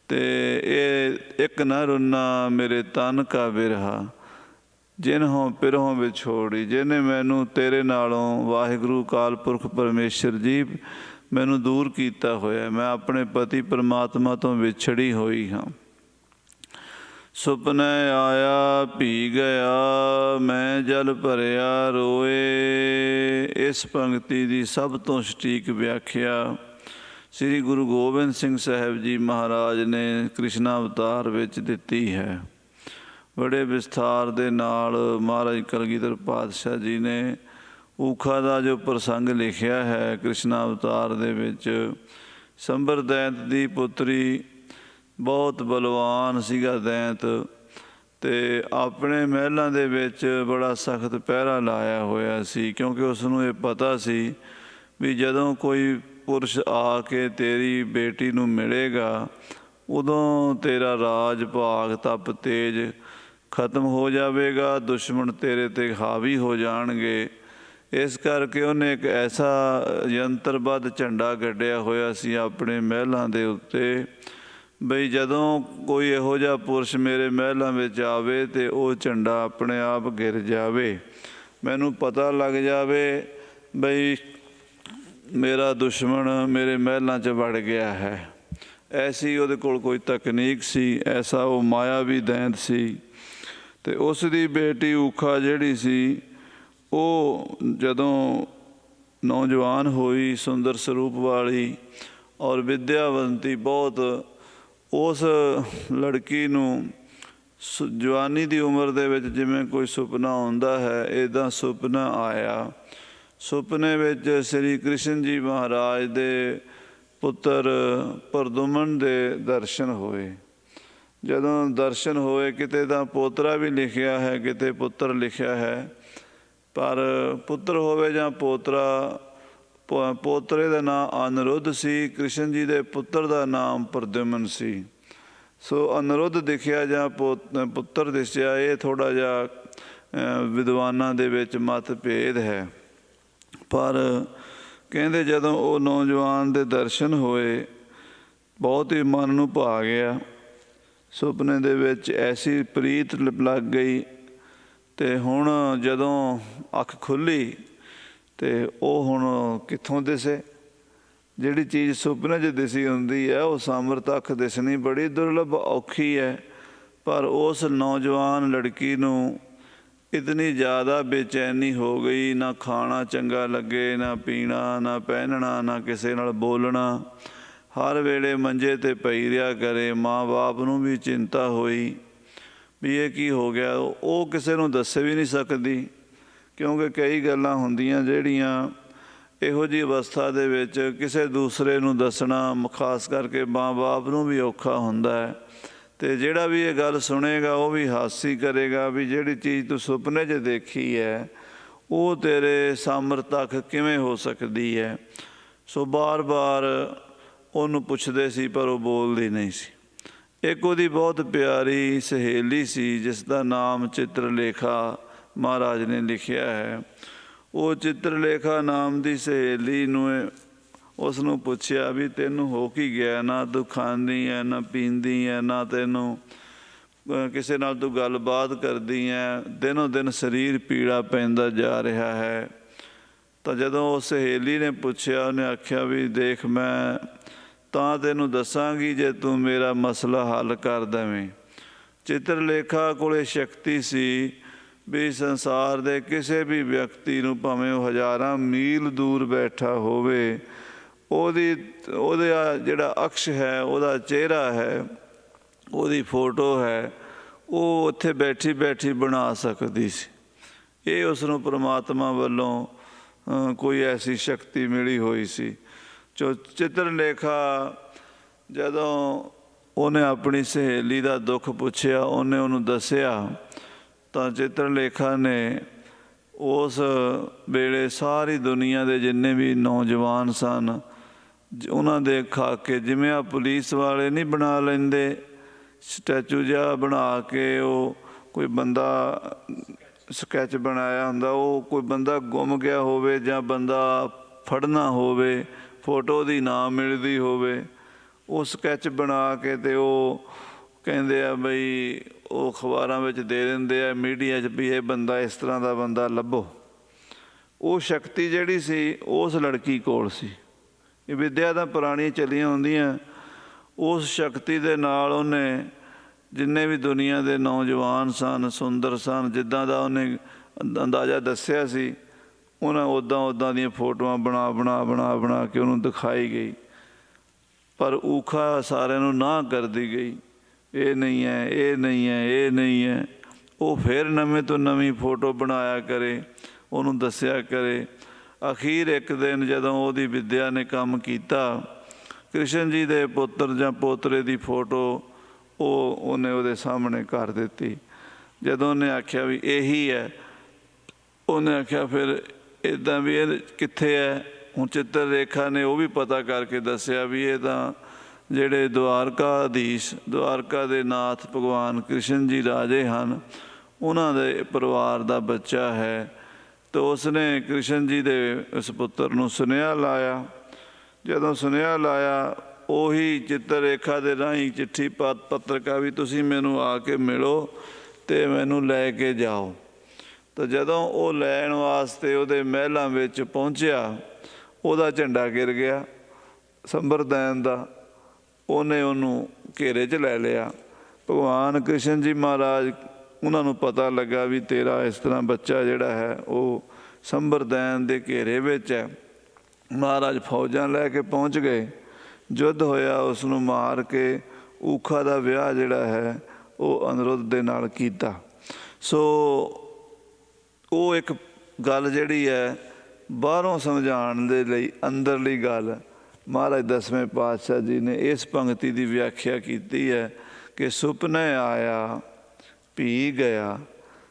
ਅਤੇ ਇਹ ਇੱਕ ਨਾ ਰੁੰਨਾ ਮੇਰੇ ਤਨ ਕਾ ਬਿਰਹਾ, ਜਿਨਹੋਂ ਪਿਰਹੋਂ ਵਿਛੋੜੀ। ਜਿਹਨੇ ਮੈਨੂੰ ਤੇਰੇ ਨਾਲੋਂ, ਵਾਹਿਗੁਰੂ ਅਕਾਲ ਪੁਰਖ ਪਰਮੇਸ਼ਰ ਜੀ, ਮੈਨੂੰ ਦੂਰ ਕੀਤਾ ਹੋਇਆ, ਮੈਂ ਆਪਣੇ ਪਤੀ ਪਰਮਾਤਮਾ ਤੋਂ ਵਿਛੜੀ ਹੋਈ ਹਾਂ। ਸੁਪਨੇ ਆਇਆ ਭੀ ਗਿਆ, ਮੈਂ ਜਲ ਭਰਿਆ ਰੋਏ। ਇਸ ਪੰਕਤੀ ਦੀ ਸਭ ਤੋਂ ਸਟੀਕ ਵਿਆਖਿਆ ਸ੍ਰੀ ਗੁਰੂ ਗੋਬਿੰਦ ਸਿੰਘ ਸਾਹਿਬ ਜੀ ਮਹਾਰਾਜ ਨੇ ਕ੍ਰਿਸ਼ਨਾ ਅਵਤਾਰ ਵਿੱਚ ਦਿੱਤੀ ਹੈ। ਬੜੇ ਵਿਸਥਾਰ ਦੇ ਨਾਲ ਮਹਾਰਾਜ ਕਲਗੀਧਰ ਪਾਤਸ਼ਾਹ ਜੀ ਨੇ ਊਖਾ ਦਾ ਜੋ ਪ੍ਰਸੰਗ ਲਿਖਿਆ ਹੈ ਕ੍ਰਿਸ਼ਨਾ ਅਵਤਾਰ ਦੇ ਵਿੱਚ। ਸੰਬਰ ਦੈਂਤ ਦੀ ਪੁੱਤਰੀ, ਬਹੁਤ ਬਲਵਾਨ ਸੀਗਾ ਦੈਂਤ, ਅਤੇ ਆਪਣੇ ਮਹਿਲਾਂ ਦੇ ਵਿੱਚ ਬੜਾ ਸਖਤ ਪਹਿਰਾ ਲਾਇਆ ਹੋਇਆ ਸੀ, ਕਿਉਂਕਿ ਉਸ ਨੂੰ ਇਹ ਪਤਾ ਸੀ ਵੀ ਜਦੋਂ ਕੋਈ ਪੁਰਸ਼ ਆ ਕੇ ਤੇਰੀ ਬੇਟੀ ਨੂੰ ਮਿਲੇਗਾ ਉਦੋਂ ਤੇਰਾ ਰਾਜ ਭਾਗ ਤਪ ਤੇਜ ਖਤਮ ਹੋ ਜਾਵੇਗਾ, ਦੁਸ਼ਮਣ ਤੇਰੇ 'ਤੇ ਹਾਵੀ ਹੋ ਜਾਣਗੇ। ਇਸ ਕਰਕੇ ਉਹਨੇ ਇੱਕ ਐਸਾ ਯੰਤਰਬੱਧ ਝੰਡਾ ਗੱਡਿਆ ਹੋਇਆ ਸੀ ਆਪਣੇ ਮਹਿਲਾਂ ਦੇ ਉੱਤੇ, ਬਈ ਜਦੋਂ ਕੋਈ ਇਹੋ ਜਿਹਾ ਪੁਰਸ਼ ਮੇਰੇ ਮਹਿਲਾਂ ਵਿੱਚ ਆਵੇ ਅਤੇ ਉਹ ਝੰਡਾ ਆਪਣੇ ਆਪ ਗਿਰ ਜਾਵੇ, ਮੈਨੂੰ ਪਤਾ ਲੱਗ ਜਾਵੇ ਬਈ ਮੇਰਾ ਦੁਸ਼ਮਣ ਮੇਰੇ ਮਹਿਲਾਂ 'ਚ ਵੜ ਗਿਆ ਹੈ। ਐਸੀ ਉਹਦੇ ਕੋਲ ਕੋਈ ਤਕਨੀਕ ਸੀ, ਐਸਾ ਉਹ ਮਾਇਆਵੀ ਦੈਂਤ ਸੀ। ਅਤੇ ਉਸ ਦੀ ਬੇਟੀ ਊਖਾ ਜਿਹੜੀ ਸੀ, ਉਹ ਜਦੋਂ ਨੌਜਵਾਨ ਹੋਈ, ਸੁੰਦਰ ਸਰੂਪ ਵਾਲੀ ਔਰ ਵਿਦਿਆਵੰਤੀ ਬਹੁਤ, ਉਸ ਲੜਕੀ ਨੂੰ ਜਵਾਨੀ ਦੀ ਉਮਰ ਦੇ ਵਿੱਚ ਜਿਵੇਂ ਕੋਈ ਸੁਪਨਾ ਆਉਂਦਾ ਹੈ, ਇੱਦਾਂ ਸੁਪਨਾ ਆਇਆ। ਸੁਪਨੇ ਵਿੱਚ ਸ਼੍ਰੀ ਕ੍ਰਿਸ਼ਨ ਜੀ ਮਹਾਰਾਜ ਦੇ ਪੁੱਤਰ ਪ੍ਰਦੁਮਨ ਦੇ ਦਰਸ਼ਨ ਹੋਏ। ਜਦੋਂ ਦਰਸ਼ਨ ਹੋਏ, ਕਿਤੇ ਤਾਂ ਪੋਤਰਾ ਵੀ ਲਿਖਿਆ ਹੈ, ਕਿਤੇ ਪੁੱਤਰ ਲਿਖਿਆ ਹੈ, ਪਰ ਪੁੱਤਰ ਹੋਵੇ ਜਾਂ ਪੋਤਰਾ, ਪੋਤਰੇ ਦਾ ਨਾਮ ਅਨਿਰੁੱਧ ਸੀ, ਕ੍ਰਿਸ਼ਨ ਜੀ ਦੇ ਪੁੱਤਰ ਦਾ ਨਾਮ ਪ੍ਰਦੁਮਨ ਸੀ। ਸੋ ਅਨਿਰੁੱਧ ਦਿਖਿਆ ਜਾਂ ਪੁੱਤਰ ਦਿਸਿਆ, ਇਹ ਥੋੜ੍ਹਾ ਜਿਹਾ ਵਿਦਵਾਨਾਂ ਦੇ ਵਿੱਚ ਮਤ ਭੇਦ ਹੈ। ਪਰ ਕਹਿੰਦੇ ਜਦੋਂ ਉਹ ਨੌਜਵਾਨ ਦੇ ਦਰਸ਼ਨ ਹੋਏ, ਬਹੁਤ ਹੀ ਮਨ ਨੂੰ ਭਾ ਗਿਆ। ਸੁਪਨੇ ਦੇ ਵਿੱਚ ਐਸੀ ਪ੍ਰੀਤ ਲੱਗ ਗਈ, ਅਤੇ ਹੁਣ ਜਦੋਂ ਅੱਖ ਖੁੱਲ੍ਹੀ ਅਤੇ ਉਹ ਹੁਣ ਕਿੱਥੋਂ ਦਿਸੇ। ਜਿਹੜੀ ਚੀਜ਼ ਸੁਪਨੇ 'ਚ ਦਿਸੀ ਹੁੰਦੀ ਹੈ ਉਹ ਸਮਰਥ ਅੱਖ ਦਿਸਣੀ ਬੜੀ ਦੁਰਲੱਭ ਔਖੀ ਹੈ। ਪਰ ਉਸ ਨੌਜਵਾਨ ਲੜਕੀ ਨੂੰ ਇਤਨੀ ਜ਼ਿਆਦਾ ਬੇਚੈਨੀ ਹੋ ਗਈ, ਨਾ ਖਾਣਾ ਚੰਗਾ ਲੱਗੇ, ਨਾ ਪੀਣਾ, ਨਾ ਪਹਿਨਣਾ, ਨਾ ਕਿਸੇ ਨਾਲ ਬੋਲਣਾ, ਹਰ ਵੇਲੇ ਮੰਜੇ 'ਤੇ ਪਈ ਰਿਹਾ ਕਰੇ। ਮਾਂ ਬਾਪ ਨੂੰ ਵੀ ਚਿੰਤਾ ਹੋਈ ਵੀ ਇਹ ਕੀ ਹੋ ਗਿਆ। ਉਹ ਕਿਸੇ ਨੂੰ ਦੱਸ ਵੀ ਨਹੀਂ ਸਕਦੀ, ਕਿਉਂਕਿ ਕਈ ਗੱਲਾਂ ਹੁੰਦੀਆਂ ਜਿਹੜੀਆਂ ਇਹੋ ਜਿਹੀ ਅਵਸਥਾ ਦੇ ਵਿੱਚ ਕਿਸੇ ਦੂਸਰੇ ਨੂੰ ਦੱਸਣਾ, ਖਾਸ ਕਰਕੇ ਮਾਂ-ਬਾਪ ਨੂੰ ਵੀ ਔਖਾ ਹੁੰਦਾ ਹੈ। ਅਤੇ ਜਿਹੜਾ ਵੀ ਇਹ ਗੱਲ ਸੁਣੇਗਾ ਉਹ ਵੀ ਹਾਸੀ ਕਰੇਗਾ ਵੀ ਜਿਹੜੀ ਚੀਜ਼ ਤੂੰ ਸੁਪਨੇ 'ਚ ਦੇਖੀ ਹੈ ਉਹ ਤੇਰੇ ਸਾਹਮਣੇ ਤੱਕ ਕਿਵੇਂ ਹੋ ਸਕਦੀ ਹੈ। ਸੋ ਬਾਰ-ਬਾਰ ਉਹਨੂੰ ਪੁੱਛਦੇ ਸੀ ਪਰ ਉਹ ਬੋਲਦੀ ਨਹੀਂ ਸੀ। ਇੱਕ ਉਹਦੀ ਬਹੁਤ ਪਿਆਰੀ ਸਹੇਲੀ ਸੀ ਜਿਸ ਦਾ ਨਾਮ ਚਿੱਤਰਲੇਖਾ ਮਹਾਰਾਜ ਨੇ ਲਿਖਿਆ ਹੈ। ਉਹ ਚਿੱਤਰਲੇਖਾ ਨਾਮ ਦੀ ਸਹੇਲੀ ਨੂੰ ਉਸ ਨੂੰ ਪੁੱਛਿਆ ਵੀ ਤੈਨੂੰ ਹੋ ਕੀ ਗਿਆ, ਨਾ ਤੂੰ ਖਾਂਦੀ ਹੈ, ਨਾ ਪੀਂਦੀ ਹੈ, ਨਾ ਤੈਨੂੰ ਕਿਸੇ ਨਾਲ ਤੂੰ ਗੱਲਬਾਤ ਕਰਦੀ ਹੈ, ਦਿਨੋਂ ਦਿਨ ਸਰੀਰ ਪੀੜਾ ਪੈਂਦਾ ਜਾ ਰਿਹਾ ਹੈ। ਤਾਂ ਜਦੋਂ ਉਹ ਸਹੇਲੀ ਨੇ ਪੁੱਛਿਆ, ਉਹਨੇ ਆਖਿਆ ਵੀ ਦੇਖ ਮੈਂ ਤਾਂ ਤੈਨੂੰ ਦੱਸਾਂਗੀ ਜੇ ਤੂੰ ਮੇਰਾ ਮਸਲਾ ਹੱਲ ਕਰ ਦੇਵੇਂ। ਚਿੱਤਰਲੇਖਾ ਕੋਲ ਸ਼ਕਤੀ ਸੀ ਵੀ ਸੰਸਾਰ ਦੇ ਕਿਸੇ ਵੀ ਵਿਅਕਤੀ ਨੂੰ, ਭਾਵੇਂ ਉਹ ਹਜ਼ਾਰਾਂ ਮੀਲ ਦੂਰ ਬੈਠਾ ਹੋਵੇ, ਉਹਦਾ ਜਿਹੜਾ ਅਕਸ਼ ਹੈ, ਉਹਦਾ ਚਿਹਰਾ ਹੈ, ਉਹਦੀ ਫੋਟੋ ਹੈ, ਉਹ ਉੱਥੇ ਬੈਠੀ ਬੈਠੀ ਬਣਾ ਸਕਦੀ ਸੀ। ਇਹ ਉਸ ਨੂੰ ਪਰਮਾਤਮਾ ਵੱਲੋਂ ਕੋਈ ਐਸੀ ਸ਼ਕਤੀ ਮਿਲੀ ਹੋਈ ਸੀ। ਚਿੱਤਰਲੇਖਾ ਜਦੋਂ ਉਹਨੇ ਆਪਣੀ ਸਹੇਲੀ ਦਾ ਦੁੱਖ ਪੁੱਛਿਆ, ਉਹਨੇ ਉਹਨੂੰ ਦੱਸਿਆ, ਤਾਂ ਚਿੱਤਰਲੇਖਾ ਨੇ ਉਸ ਵੇਲੇ ਸਾਰੀ ਦੁਨੀਆ ਦੇ ਜਿੰਨੇ ਵੀ ਨੌਜਵਾਨ ਸਨ ਉਹਨਾਂ ਦੇ ਖਾ ਕੇ, ਜਿਵੇਂ ਆ ਪੁਲਿਸ ਵਾਲੇ ਨਹੀਂ ਬਣਾ ਲੈਂਦੇ ਸਟੈਚੂ ਜਿਹਾ ਬਣਾ ਕੇ, ਉਹ ਕੋਈ ਬੰਦਾ ਸਕੈਚ ਬਣਾਇਆ ਹੁੰਦਾ, ਉਹ ਕੋਈ ਬੰਦਾ ਗੁੰਮ ਗਿਆ ਹੋਵੇ ਜਾਂ ਬੰਦਾ ਫੜਨਾ ਹੋਵੇ, ਫੋਟੋ ਦੀ ਨਾ ਮਿਲਦੀ ਹੋਵੇ, ਉਹ ਸਕੈਚ ਬਣਾ ਕੇ ਅਤੇ ਉਹ ਕਹਿੰਦੇ ਆ ਬਈ ਉਹ ਅਖਬਾਰਾਂ ਵਿੱਚ ਦੇ ਦਿੰਦੇ ਆ, ਮੀਡੀਆ 'ਚ ਵੀ ਇਹ ਬੰਦਾ ਇਸ ਤਰ੍ਹਾਂ ਦਾ ਬੰਦਾ ਲੱਭੋ। ਉਹ ਸ਼ਕਤੀ ਜਿਹੜੀ ਸੀ ਉਸ ਲੜਕੀ ਕੋਲ ਸੀ। ਇਹ ਵਿੱਦਿਆ ਤਾਂ ਪੁਰਾਣੀਆਂ ਚੱਲੀਆਂ ਹੁੰਦੀਆਂ। ਉਸ ਸ਼ਕਤੀ ਦੇ ਨਾਲ ਉਹਨੇ ਜਿੰਨੇ ਵੀ ਦੁਨੀਆ ਦੇ ਨੌਜਵਾਨ ਸਨ, ਸੁੰਦਰ ਸਨ, ਜਿੱਦਾਂ ਦਾ ਉਹਨੇ ਅੰਦਾਜ਼ਾ ਦੱਸਿਆ ਸੀ, ਉਹਨਾਂ ਉੱਦਾਂ ਦੀਆਂ ਫੋਟੋਆਂ ਬਣਾ ਕੇ ਉਹਨੂੰ ਦਿਖਾਈ ਗਈ। ਪਰ ਊਖਾ ਸਾਰਿਆਂ ਨੂੰ ਨਾ ਕਰਦੀ ਗਈ, ਇਹ ਨਹੀਂ ਹੈ, ਇਹ ਨਹੀਂ ਹੈ, ਇਹ ਨਹੀਂ ਹੈ। ਉਹ ਫਿਰ ਨਵੇਂ ਤੋਂ ਨਵੀਂ ਫੋਟੋ ਬਣਾਇਆ ਕਰੇ, ਉਹਨੂੰ ਦੱਸਿਆ ਕਰੇ। ਅਖੀਰ ਇੱਕ ਦਿਨ ਜਦੋਂ ਉਹਦੀ ਵਿੱਦਿਆ ਨੇ ਕੰਮ ਕੀਤਾ, ਕ੍ਰਿਸ਼ਨ ਜੀ ਦੇ ਪੁੱਤਰ ਜਾਂ ਪੋਤਰੇ ਦੀ ਫੋਟੋ ਉਹਨੇ ਉਹਦੇ ਸਾਹਮਣੇ ਕਰ ਦਿੱਤੀ। ਜਦੋਂ ਉਹਨੇ ਆਖਿਆ ਵੀ ਇਹੀ ਹੈ, ਉਹਨੇ ਆਖਿਆ ਫਿਰ ਇੱਦਾਂ ਵੀ ਇਹ ਕਿੱਥੇ ਹੈ। ਹੁਣ ਚਿੱਤਰਲੇਖਾ ਨੇ ਉਹ ਵੀ ਪਤਾ ਕਰਕੇ ਦੱਸਿਆ ਵੀ ਇਹ ਤਾਂ ਜਿਹੜੇ ਦੁਆਰਕਾਧੀਸ਼, ਦੁਆਰਕਾ ਦੇ ਨਾਥ ਭਗਵਾਨ ਕ੍ਰਿਸ਼ਨ ਜੀ ਰਾਜੇ ਹਨ, ਉਹਨਾਂ ਦੇ ਪਰਿਵਾਰ ਦਾ ਬੱਚਾ ਹੈ। ਤਾਂ ਉਸਨੇ ਕ੍ਰਿਸ਼ਨ ਜੀ ਦੇ ਉਸ ਪੁੱਤਰ ਨੂੰ ਸੁਨੇਹਾ ਲਾਇਆ। ਜਦੋਂ ਸੁਨੇਹਾ ਲਾਇਆ, ਉਹੀ ਚਿੱਤਰਲੇਖਾ ਦੇ ਰਾਹੀਂ ਚਿੱਠੀ ਪੱਤਰਕਾ ਵੀ ਤੁਸੀਂ ਮੈਨੂੰ ਆ ਕੇ ਮਿਲੋ ਅਤੇ ਮੈਨੂੰ ਲੈ ਕੇ ਜਾਓ। ਤਾਂ ਜਦੋਂ ਉਹ ਲੈਣ ਵਾਸਤੇ ਉਹਦੇ ਮਹਿਲਾਂ ਵਿੱਚ ਪਹੁੰਚਿਆ, ਉਹਦਾ ਝੰਡਾ ਗਿਰ ਗਿਆ ਸੰਬਰਦਾਨ ਦਾ। ਉਹਨੇ ਉਹਨੂੰ ਘੇਰੇ 'ਚ ਲੈ ਲਿਆ। ਭਗਵਾਨ ਕ੍ਰਿਸ਼ਨ ਜੀ ਮਹਾਰਾਜ, ਉਹਨਾਂ ਨੂੰ ਪਤਾ ਲੱਗਾ ਵੀ ਤੇਰਾ ਇਸ ਤਰ੍ਹਾਂ ਬੱਚਾ ਜਿਹੜਾ ਹੈ ਉਹ ਸੰਬਰਦਾਨ ਦੇ ਘੇਰੇ ਵਿੱਚ ਹੈ। ਮਹਾਰਾਜ ਫੌਜਾਂ ਲੈ ਕੇ ਪਹੁੰਚ ਗਏ, ਯੁੱਧ ਹੋਇਆ, ਉਸ ਨੂੰ ਮਾਰ ਕੇ ਊਖਾ ਦਾ ਵਿਆਹ ਜਿਹੜਾ ਹੈ ਉਹ ਅਨਿਰੁੱਧ ਦੇ ਨਾਲ ਕੀਤਾ। ਸੋ ਉਹ ਇੱਕ ਗੱਲ ਜਿਹੜੀ ਹੈ ਬਾਹਰੋਂ ਸਮਝਾਉਣ ਦੇ ਲਈ ਅੰਦਰਲੀ ਗੱਲ ਮਹਾਰਾਜ ਦਸਵੇਂ ਪਾਤਸ਼ਾਹ ਜੀ ਨੇ ਇਸ ਪੰਕਤੀ ਦੀ ਵਿਆਖਿਆ ਕੀਤੀ ਹੈ ਕਿ ਸੁਪਨੇ ਆਇਆ ਪੀ ਗਿਆ।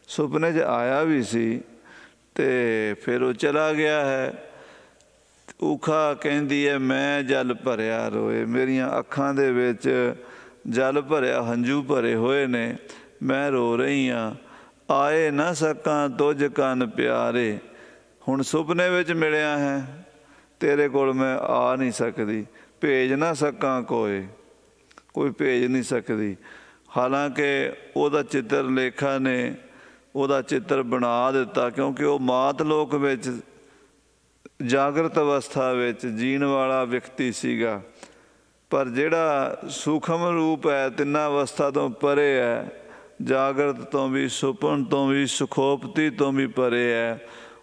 ਸੁਪਨੇ 'ਚ ਆਇਆ ਵੀ ਸੀ ਅਤੇ ਫਿਰ ਉਹ ਚਲਾ ਗਿਆ ਹੈ। ਊਖਾ ਕਹਿੰਦੀ ਹੈ ਮੈਂ ਜਲ ਭਰਿਆ ਰੋਏ, ਮੇਰੀਆਂ ਅੱਖਾਂ ਦੇ ਵਿੱਚ ਜਲ ਭਰਿਆ, ਹੰਝੂ ਭਰੇ ਹੋਏ ਨੇ, ਮੈਂ ਰੋ ਰਹੀ ਹਾਂ। ਆਏ ਨਾ ਸਕਾਂ ਤੁਝ ਕੰਨ ਪਿਆਰੇ, ਹੁਣ ਸੁਪਨੇ ਵਿੱਚ ਮਿਲਿਆ ਹੈ, ਤੇਰੇ ਕੋਲ ਮੈਂ ਆ ਨਹੀਂ ਸਕਦੀ, ਭੇਜ ਨਾ ਸਕਾਂ ਕੋਈ ਭੇਜ ਨਹੀਂ ਸਕਦੀ। ਹਾਲਾਂਕਿ ਉਹਦਾ ਚਿੱਤਰਲੇਖਾ ਨੇ ਉਹਦਾ ਚਿੱਤਰ ਬਣਾ ਦਿੱਤਾ, ਕਿਉਂਕਿ ਉਹ ਮਾਤ ਲੋਕ ਵਿੱਚ ਜਾਗਰਤ ਅਵਸਥਾ ਵਿੱਚ ਜੀਣ ਵਾਲਾ ਵਿਅਕਤੀ ਸੀਗਾ। ਪਰ ਜਿਹੜਾ ਸੂਖਮ ਰੂਪ ਹੈ ਤਿੰਨਾਂ ਅਵਸਥਾ ਤੋਂ ਪਰੇ ਹੈ, ਜਾਗਰਤ ਤੋਂ ਵੀ, ਸੁਪਨ ਤੋਂ ਵੀ, ਸੁਖੋਪਤੀ ਤੋਂ ਵੀ ਪਰੇ ਹੈ,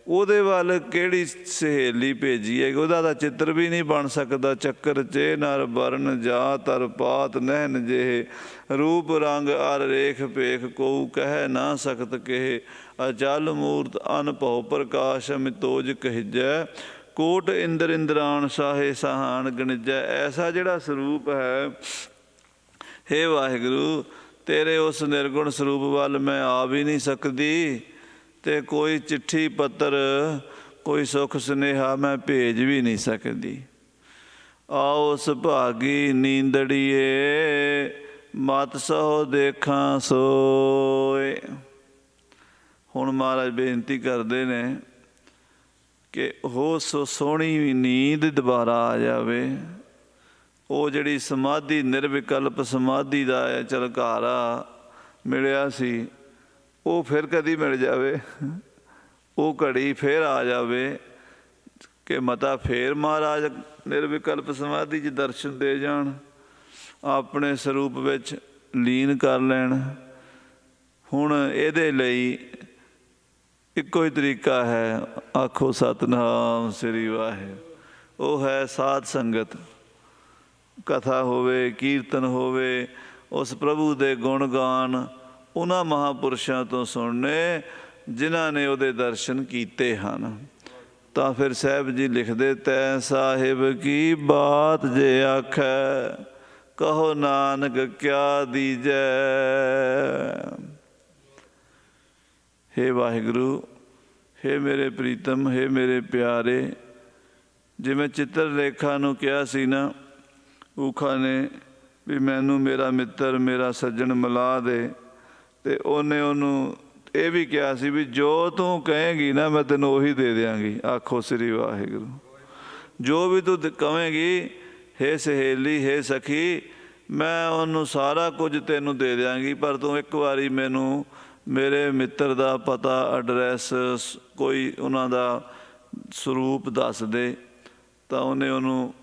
ਉਹਦੇ ਵੱਲ ਕਿਹੜੀ ਸਹੇਲੀ ਭੇਜੀ ਹੈ? ਉਹਦਾ ਤਾਂ ਚਿੱਤਰ ਵੀ ਨਹੀਂ ਬਣ ਸਕਦਾ। ਚੱਕਰ ਚੇ ਨਰ ਵਰਨ ਜਾ ਤਰ ਪਾਤ ਨਹਿਨ ਜਿਹੇ, ਰੂਪ ਰੰਗ ਅਰ ਰੇਖ ਭੇਖ ਕੋਊ ਕਹਿ ਨਾ ਸਕਤ ਕਿਹੇ, ਅਚਲ ਮੂਰਤ ਅਨਭਉ ਪ੍ਰਕਾਸ਼ ਅਮਿਤੋਜ ਕਹਿਜੈ, ਕੋਟ ਇੰਦਰ ਇੰਦਰਾਣ ਸਾਹੇ ਸਾਹਾਨ ਗਣਿਜੈ। ਐਸਾ ਜਿਹੜਾ ਸਰੂਪ ਹੈ, ਹੇ ਵਾਹਿਗੁਰੂ, ਤੇਰੇ ਉਸ ਨਿਰਗੁਣ ਸਰੂਪ ਵੱਲ ਮੈਂ ਆ ਵੀ ਨਹੀਂ ਸਕਦੀ, ਅਤੇ ਕੋਈ ਚਿੱਠੀ ਪੱਤਰ, ਕੋਈ ਸੁੱਖ ਸੁਨੇਹਾ ਮੈਂ ਭੇਜ ਵੀ ਨਹੀਂ ਸਕਦੀ। ਆਓ ਸੁਭਾਗੀ ਨੀਂਦੜੀਏ, ਮਤ ਸਹੁ ਦੇਖਾਂ ਸੋਏ। ਹੁਣ ਮਹਾਰਾਜ ਬੇਨਤੀ ਕਰਦੇ ਨੇ ਕਿ ਉਹ ਸੋਹਣੀ ਨੀਂਦ ਦੁਬਾਰਾ ਆ ਜਾਵੇ। ਉਹ ਜਿਹੜੀ ਸਮਾਧੀ, ਨਿਰਵਿਕਲਪ ਸਮਾਧੀ ਦਾ ਝਲਕਾਰਾ ਮਿਲਿਆ ਸੀ, ਉਹ ਫਿਰ ਕਦੀ ਮਿਲ ਜਾਵੇ, ਉਹ ਘੜੀ ਫਿਰ ਆ ਜਾਵੇ ਕਿ ਮਤਾ ਫਿਰ ਮਹਾਰਾਜ ਨਿਰਵਿਕਲਪ ਸਮਾਧੀ 'ਚ ਦਰਸ਼ਨ ਦੇ ਜਾਣ, ਆਪਣੇ ਸਰੂਪ ਵਿੱਚ ਲੀਨ ਕਰ ਲੈਣ। ਹੁਣ ਇਹਦੇ ਲਈ ਇੱਕੋ ਹੀ ਤਰੀਕਾ ਹੈ, ਆਖੋ ਸਤਿਨਾਮ ਸ੍ਰੀ ਵਾਹਿਗੁਰੂ। ਉਹ ਹੈ ਸਾਧ ਸੰਗਤ, ਕਥਾ ਹੋਵੇ, ਕੀਰਤਨ ਹੋਵੇ, ਉਸ ਪ੍ਰਭੂ ਦੇ ਗੁਣ ਗਾਨ ਉਹਨਾਂ ਮਹਾਂਪੁਰਸ਼ਾਂ ਤੋਂ ਸੁਣਨੇ ਜਿਨ੍ਹਾਂ ਨੇ ਉਹਦੇ ਦਰਸ਼ਨ ਕੀਤੇ ਹਨ। ਤਾਂ ਫਿਰ ਸਾਹਿਬ ਜੀ ਲਿਖਦੇ, ਤੈ ਸਾਹਿਬ ਕੀ ਬਾਤ ਜੇ ਆਖੈ, ਕਹੋ ਨਾਨਕ ਕਿਆ ਦੀਜੈ। ਹੇ ਵਾਹਿਗੁਰੂ, ਹੇ ਮੇਰੇ ਪ੍ਰੀਤਮ, ਹੇ ਮੇਰੇ ਪਿਆਰੇ, ਜਿਵੇਂ ਚਿੱਤਰ ਰੇਖਾ ਨੂੰ ਕਿਹਾ ਸੀ ਨਾ ਊਖਾ ਨੇ ਵੀ ਮੈਨੂੰ ਮੇਰਾ ਮਿੱਤਰ, ਮੇਰਾ ਸੱਜਣ ਮਿਲਾ ਦੇ, ਅਤੇ ਉਹਨੇ ਉਹਨੂੰ ਇਹ ਵੀ ਕਿਹਾ ਸੀ ਵੀ ਜੋ ਤੂੰ ਕਹੇਂਗੀ ਨਾ ਮੈਂ ਤੈਨੂੰ ਉਹੀ ਦੇ ਦਿਆਂਗੀ। ਆਖੋ ਸ੍ਰੀ ਵਾਹਿਗੁਰੂ। ਜੋ ਵੀ ਤੂੰ ਕਹੇਂਗੀ, ਹੇ ਸਹੇਲੀ, ਹੇ ਸਖੀ, ਮੈਂ ਉਹਨੂੰ ਸਾਰਾ ਕੁਝ ਤੈਨੂੰ ਦੇ ਦਿਆਂਗੀ, ਪਰ ਤੂੰ ਇੱਕ ਵਾਰੀ ਮੈਨੂੰ ਮੇਰੇ ਮਿੱਤਰ ਦਾ ਪਤਾ, ਐਡਰੈਸ, ਕੋਈ ਉਹਨਾਂ ਦਾ ਸਰੂਪ ਦੱਸ ਦੇ। ਤਾਂ ਉਹਨੇ ਉਹਨੂੰ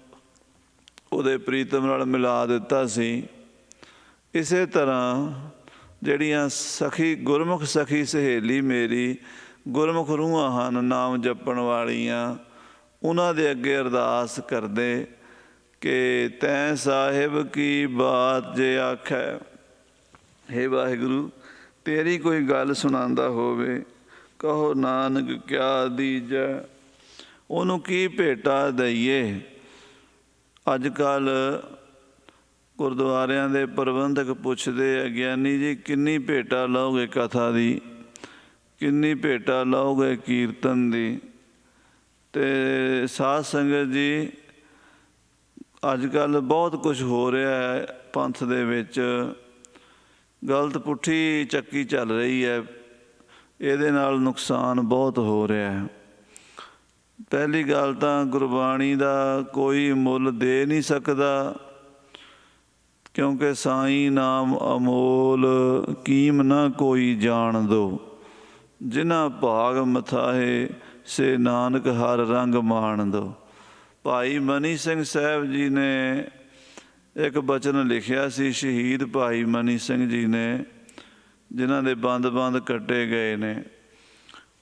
ਉਹਦੇ ਪ੍ਰੀਤਮ ਨਾਲ ਮਿਲਾ ਦਿੱਤਾ ਸੀ। ਇਸੇ ਤਰ੍ਹਾਂ ਜਿਹੜੀਆਂ ਸਖੀ, ਗੁਰਮੁਖ ਸਖੀ ਸਹੇਲੀ ਮੇਰੀ ਗੁਰਮੁਖ ਰੂਹਾਂ ਹਨ ਨਾਮ ਜਪਣ ਵਾਲੀਆਂ, ਉਹਨਾਂ ਦੇ ਅੱਗੇ ਅਰਦਾਸ ਕਰਦੇ ਕਿ ਤੈਂ ਸਾਹਿਬ ਕੀ ਬਾਤ ਜੇ ਆਖੈ। ਹੇ ਵਾਹਿਗੁਰੂ, ਤੇਰੀ ਕੋਈ ਗੱਲ ਸੁਣਾਉਂਦਾ ਹੋਵੇ, ਕਹੋ ਨਾਨਕ ਕਿਆ ਦੀਜੈ। ਉਹਨੂੰ ਕੀ ਭੇਟਾ ਦਈਏ। ਅੱਜ ਕੱਲ੍ਹ ਗੁਰਦੁਆਰਿਆਂ ਦੇ ਪ੍ਰਬੰਧਕ ਪੁੱਛਦੇ ਆ, ਗਿਆਨੀ ਜੀ ਕਿੰਨੀ ਭੇਟਾ ਲਓਗੇ ਕਥਾ ਦੀ, ਕਿੰਨੀ ਭੇਟਾ ਲਓਗੇ ਕੀਰਤਨ ਦੀ। ਅਤੇ ਸਾਧ ਸੰਗਤ ਜੀ, ਅੱਜ ਕੱਲ੍ਹ ਬਹੁਤ ਕੁਝ ਹੋ ਰਿਹਾ ਹੈ ਪੰਥ ਦੇ ਵਿੱਚ, ਗਲਤ ਪੁੱਠੀ ਚੱਕੀ ਚੱਲ ਰਹੀ ਹੈ, ਇਹਦੇ ਨਾਲ ਨੁਕਸਾਨ ਬਹੁਤ ਹੋ ਰਿਹਾ ਹੈ। ਪਹਿਲੀ ਗੱਲ ਤਾਂ ਗੁਰਬਾਣੀ ਦਾ ਕੋਈ ਮੁੱਲ ਦੇ ਨਹੀਂ ਸਕਦਾ, ਕਿਉਂਕਿ ਸਾਈਂ ਨਾਮ ਅਮੋਲ, ਕੀਮ ਨਾ ਕੋਈ ਜਾਣ ਦੋ, ਜਿਨ੍ਹਾਂ ਭਾਗ ਮਥਾਏ ਸੇ ਨਾਨਕ ਹਰ ਰੰਗ ਮਾਣ ਦੋ। ਭਾਈ ਮਨੀ ਸਿੰਘ ਸਾਹਿਬ ਜੀ ਨੇ ਇੱਕ ਬਚਨ ਲਿਖਿਆ ਸੀ, ਸ਼ਹੀਦ ਭਾਈ ਮਨੀ ਸਿੰਘ ਜੀ ਨੇ, ਜਿਨ੍ਹਾਂ ਦੇ ਬੰਦ ਕੱਟੇ ਗਏ ਨੇ।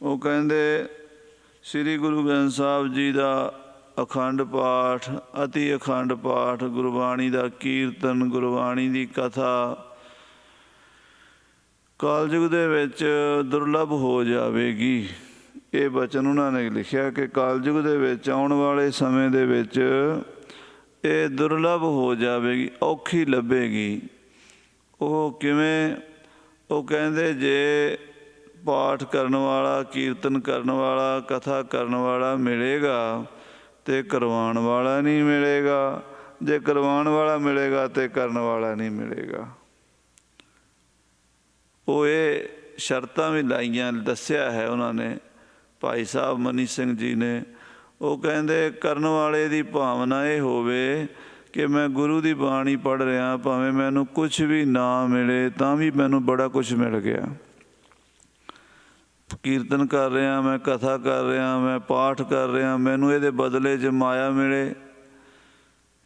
ਉਹ ਕਹਿੰਦੇ ਸ੍ਰੀ ਗੁਰੂ ਗ੍ਰੰਥ ਸਾਹਿਬ ਜੀ ਦਾ ਅਖੰਡ ਪਾਠ, ਅਤੀ ਅਖੰਡ ਪਾਠ, ਗੁਰਬਾਣੀ ਦਾ ਕੀਰਤਨ, ਗੁਰਬਾਣੀ ਦੀ ਕਥਾ ਕਲਯੁਗ ਦੇ ਵਿੱਚ ਦੁਰਲੱਭ ਹੋ ਜਾਵੇਗੀ। ਇਹ ਬਚਨ ਉਹਨਾਂ ਨੇ ਲਿਖਿਆ ਕਿ ਕਲਯੁਗ ਦੇ ਵਿੱਚ, ਆਉਣ ਵਾਲੇ ਸਮੇਂ ਦੇ ਵਿੱਚ ਇਹ ਦੁਰਲੱਭ ਹੋ ਜਾਵੇਗੀ, ਔਖੀ ਲੱਭੇਗੀ। ਉਹ ਕਿਵੇਂ? ਉਹ ਕਹਿੰਦੇ ਜੇ ਪਾਠ ਕਰਨ ਵਾਲਾ, ਕੀਰਤਨ ਕਰਨ ਵਾਲਾ, ਕਥਾ ਕਰਨ ਵਾਲਾ ਮਿਲੇਗਾ ਤੇ ਕਰਵਾਉਣ ਵਾਲਾ ਨਹੀਂ ਮਿਲੇਗਾ, ਜੇ ਕਰਵਾਉਣ ਵਾਲਾ ਮਿਲੇਗਾ ਤੇ ਕਰਨ ਵਾਲਾ ਨਹੀਂ ਮਿਲੇਗਾ। ਉਹ ਇਹ ਸ਼ਰਤਾਂ ਵੀ ਲਾਈਆਂ, ਦੱਸਿਆ ਹੈ ਉਹਨਾਂ ਨੇ, ਭਾਈ ਸਾਹਿਬ ਮਨੀ ਸਿੰਘ ਜੀ ਨੇ। ਉਹ ਕਹਿੰਦੇ ਕਰਨ ਵਾਲੇ ਦੀ ਭਾਵਨਾ ਇਹ ਹੋਵੇ ਕਿ ਮੈਂ ਗੁਰੂ ਦੀ ਬਾਣੀ ਪੜ੍ਹ ਰਿਹਾ, ਭਾਵੇਂ ਮੈਨੂੰ ਕੁਛ ਵੀ ਨਾ ਮਿਲੇ ਤਾਂ ਵੀ ਮੈਨੂੰ ਬੜਾ ਕੁਛ ਮਿਲ ਗਿਆ। ਕੀਰਤਨ ਕਰ ਰਿਹਾ, ਮੈਂ ਕਥਾ ਕਰ ਰਿਹਾ, ਮੈਂ ਪਾਠ ਕਰ ਰਿਹਾ, ਮੈਨੂੰ ਇਹਦੇ ਬਦਲੇ 'ਚ ਮਾਇਆ ਮਿਲੇ,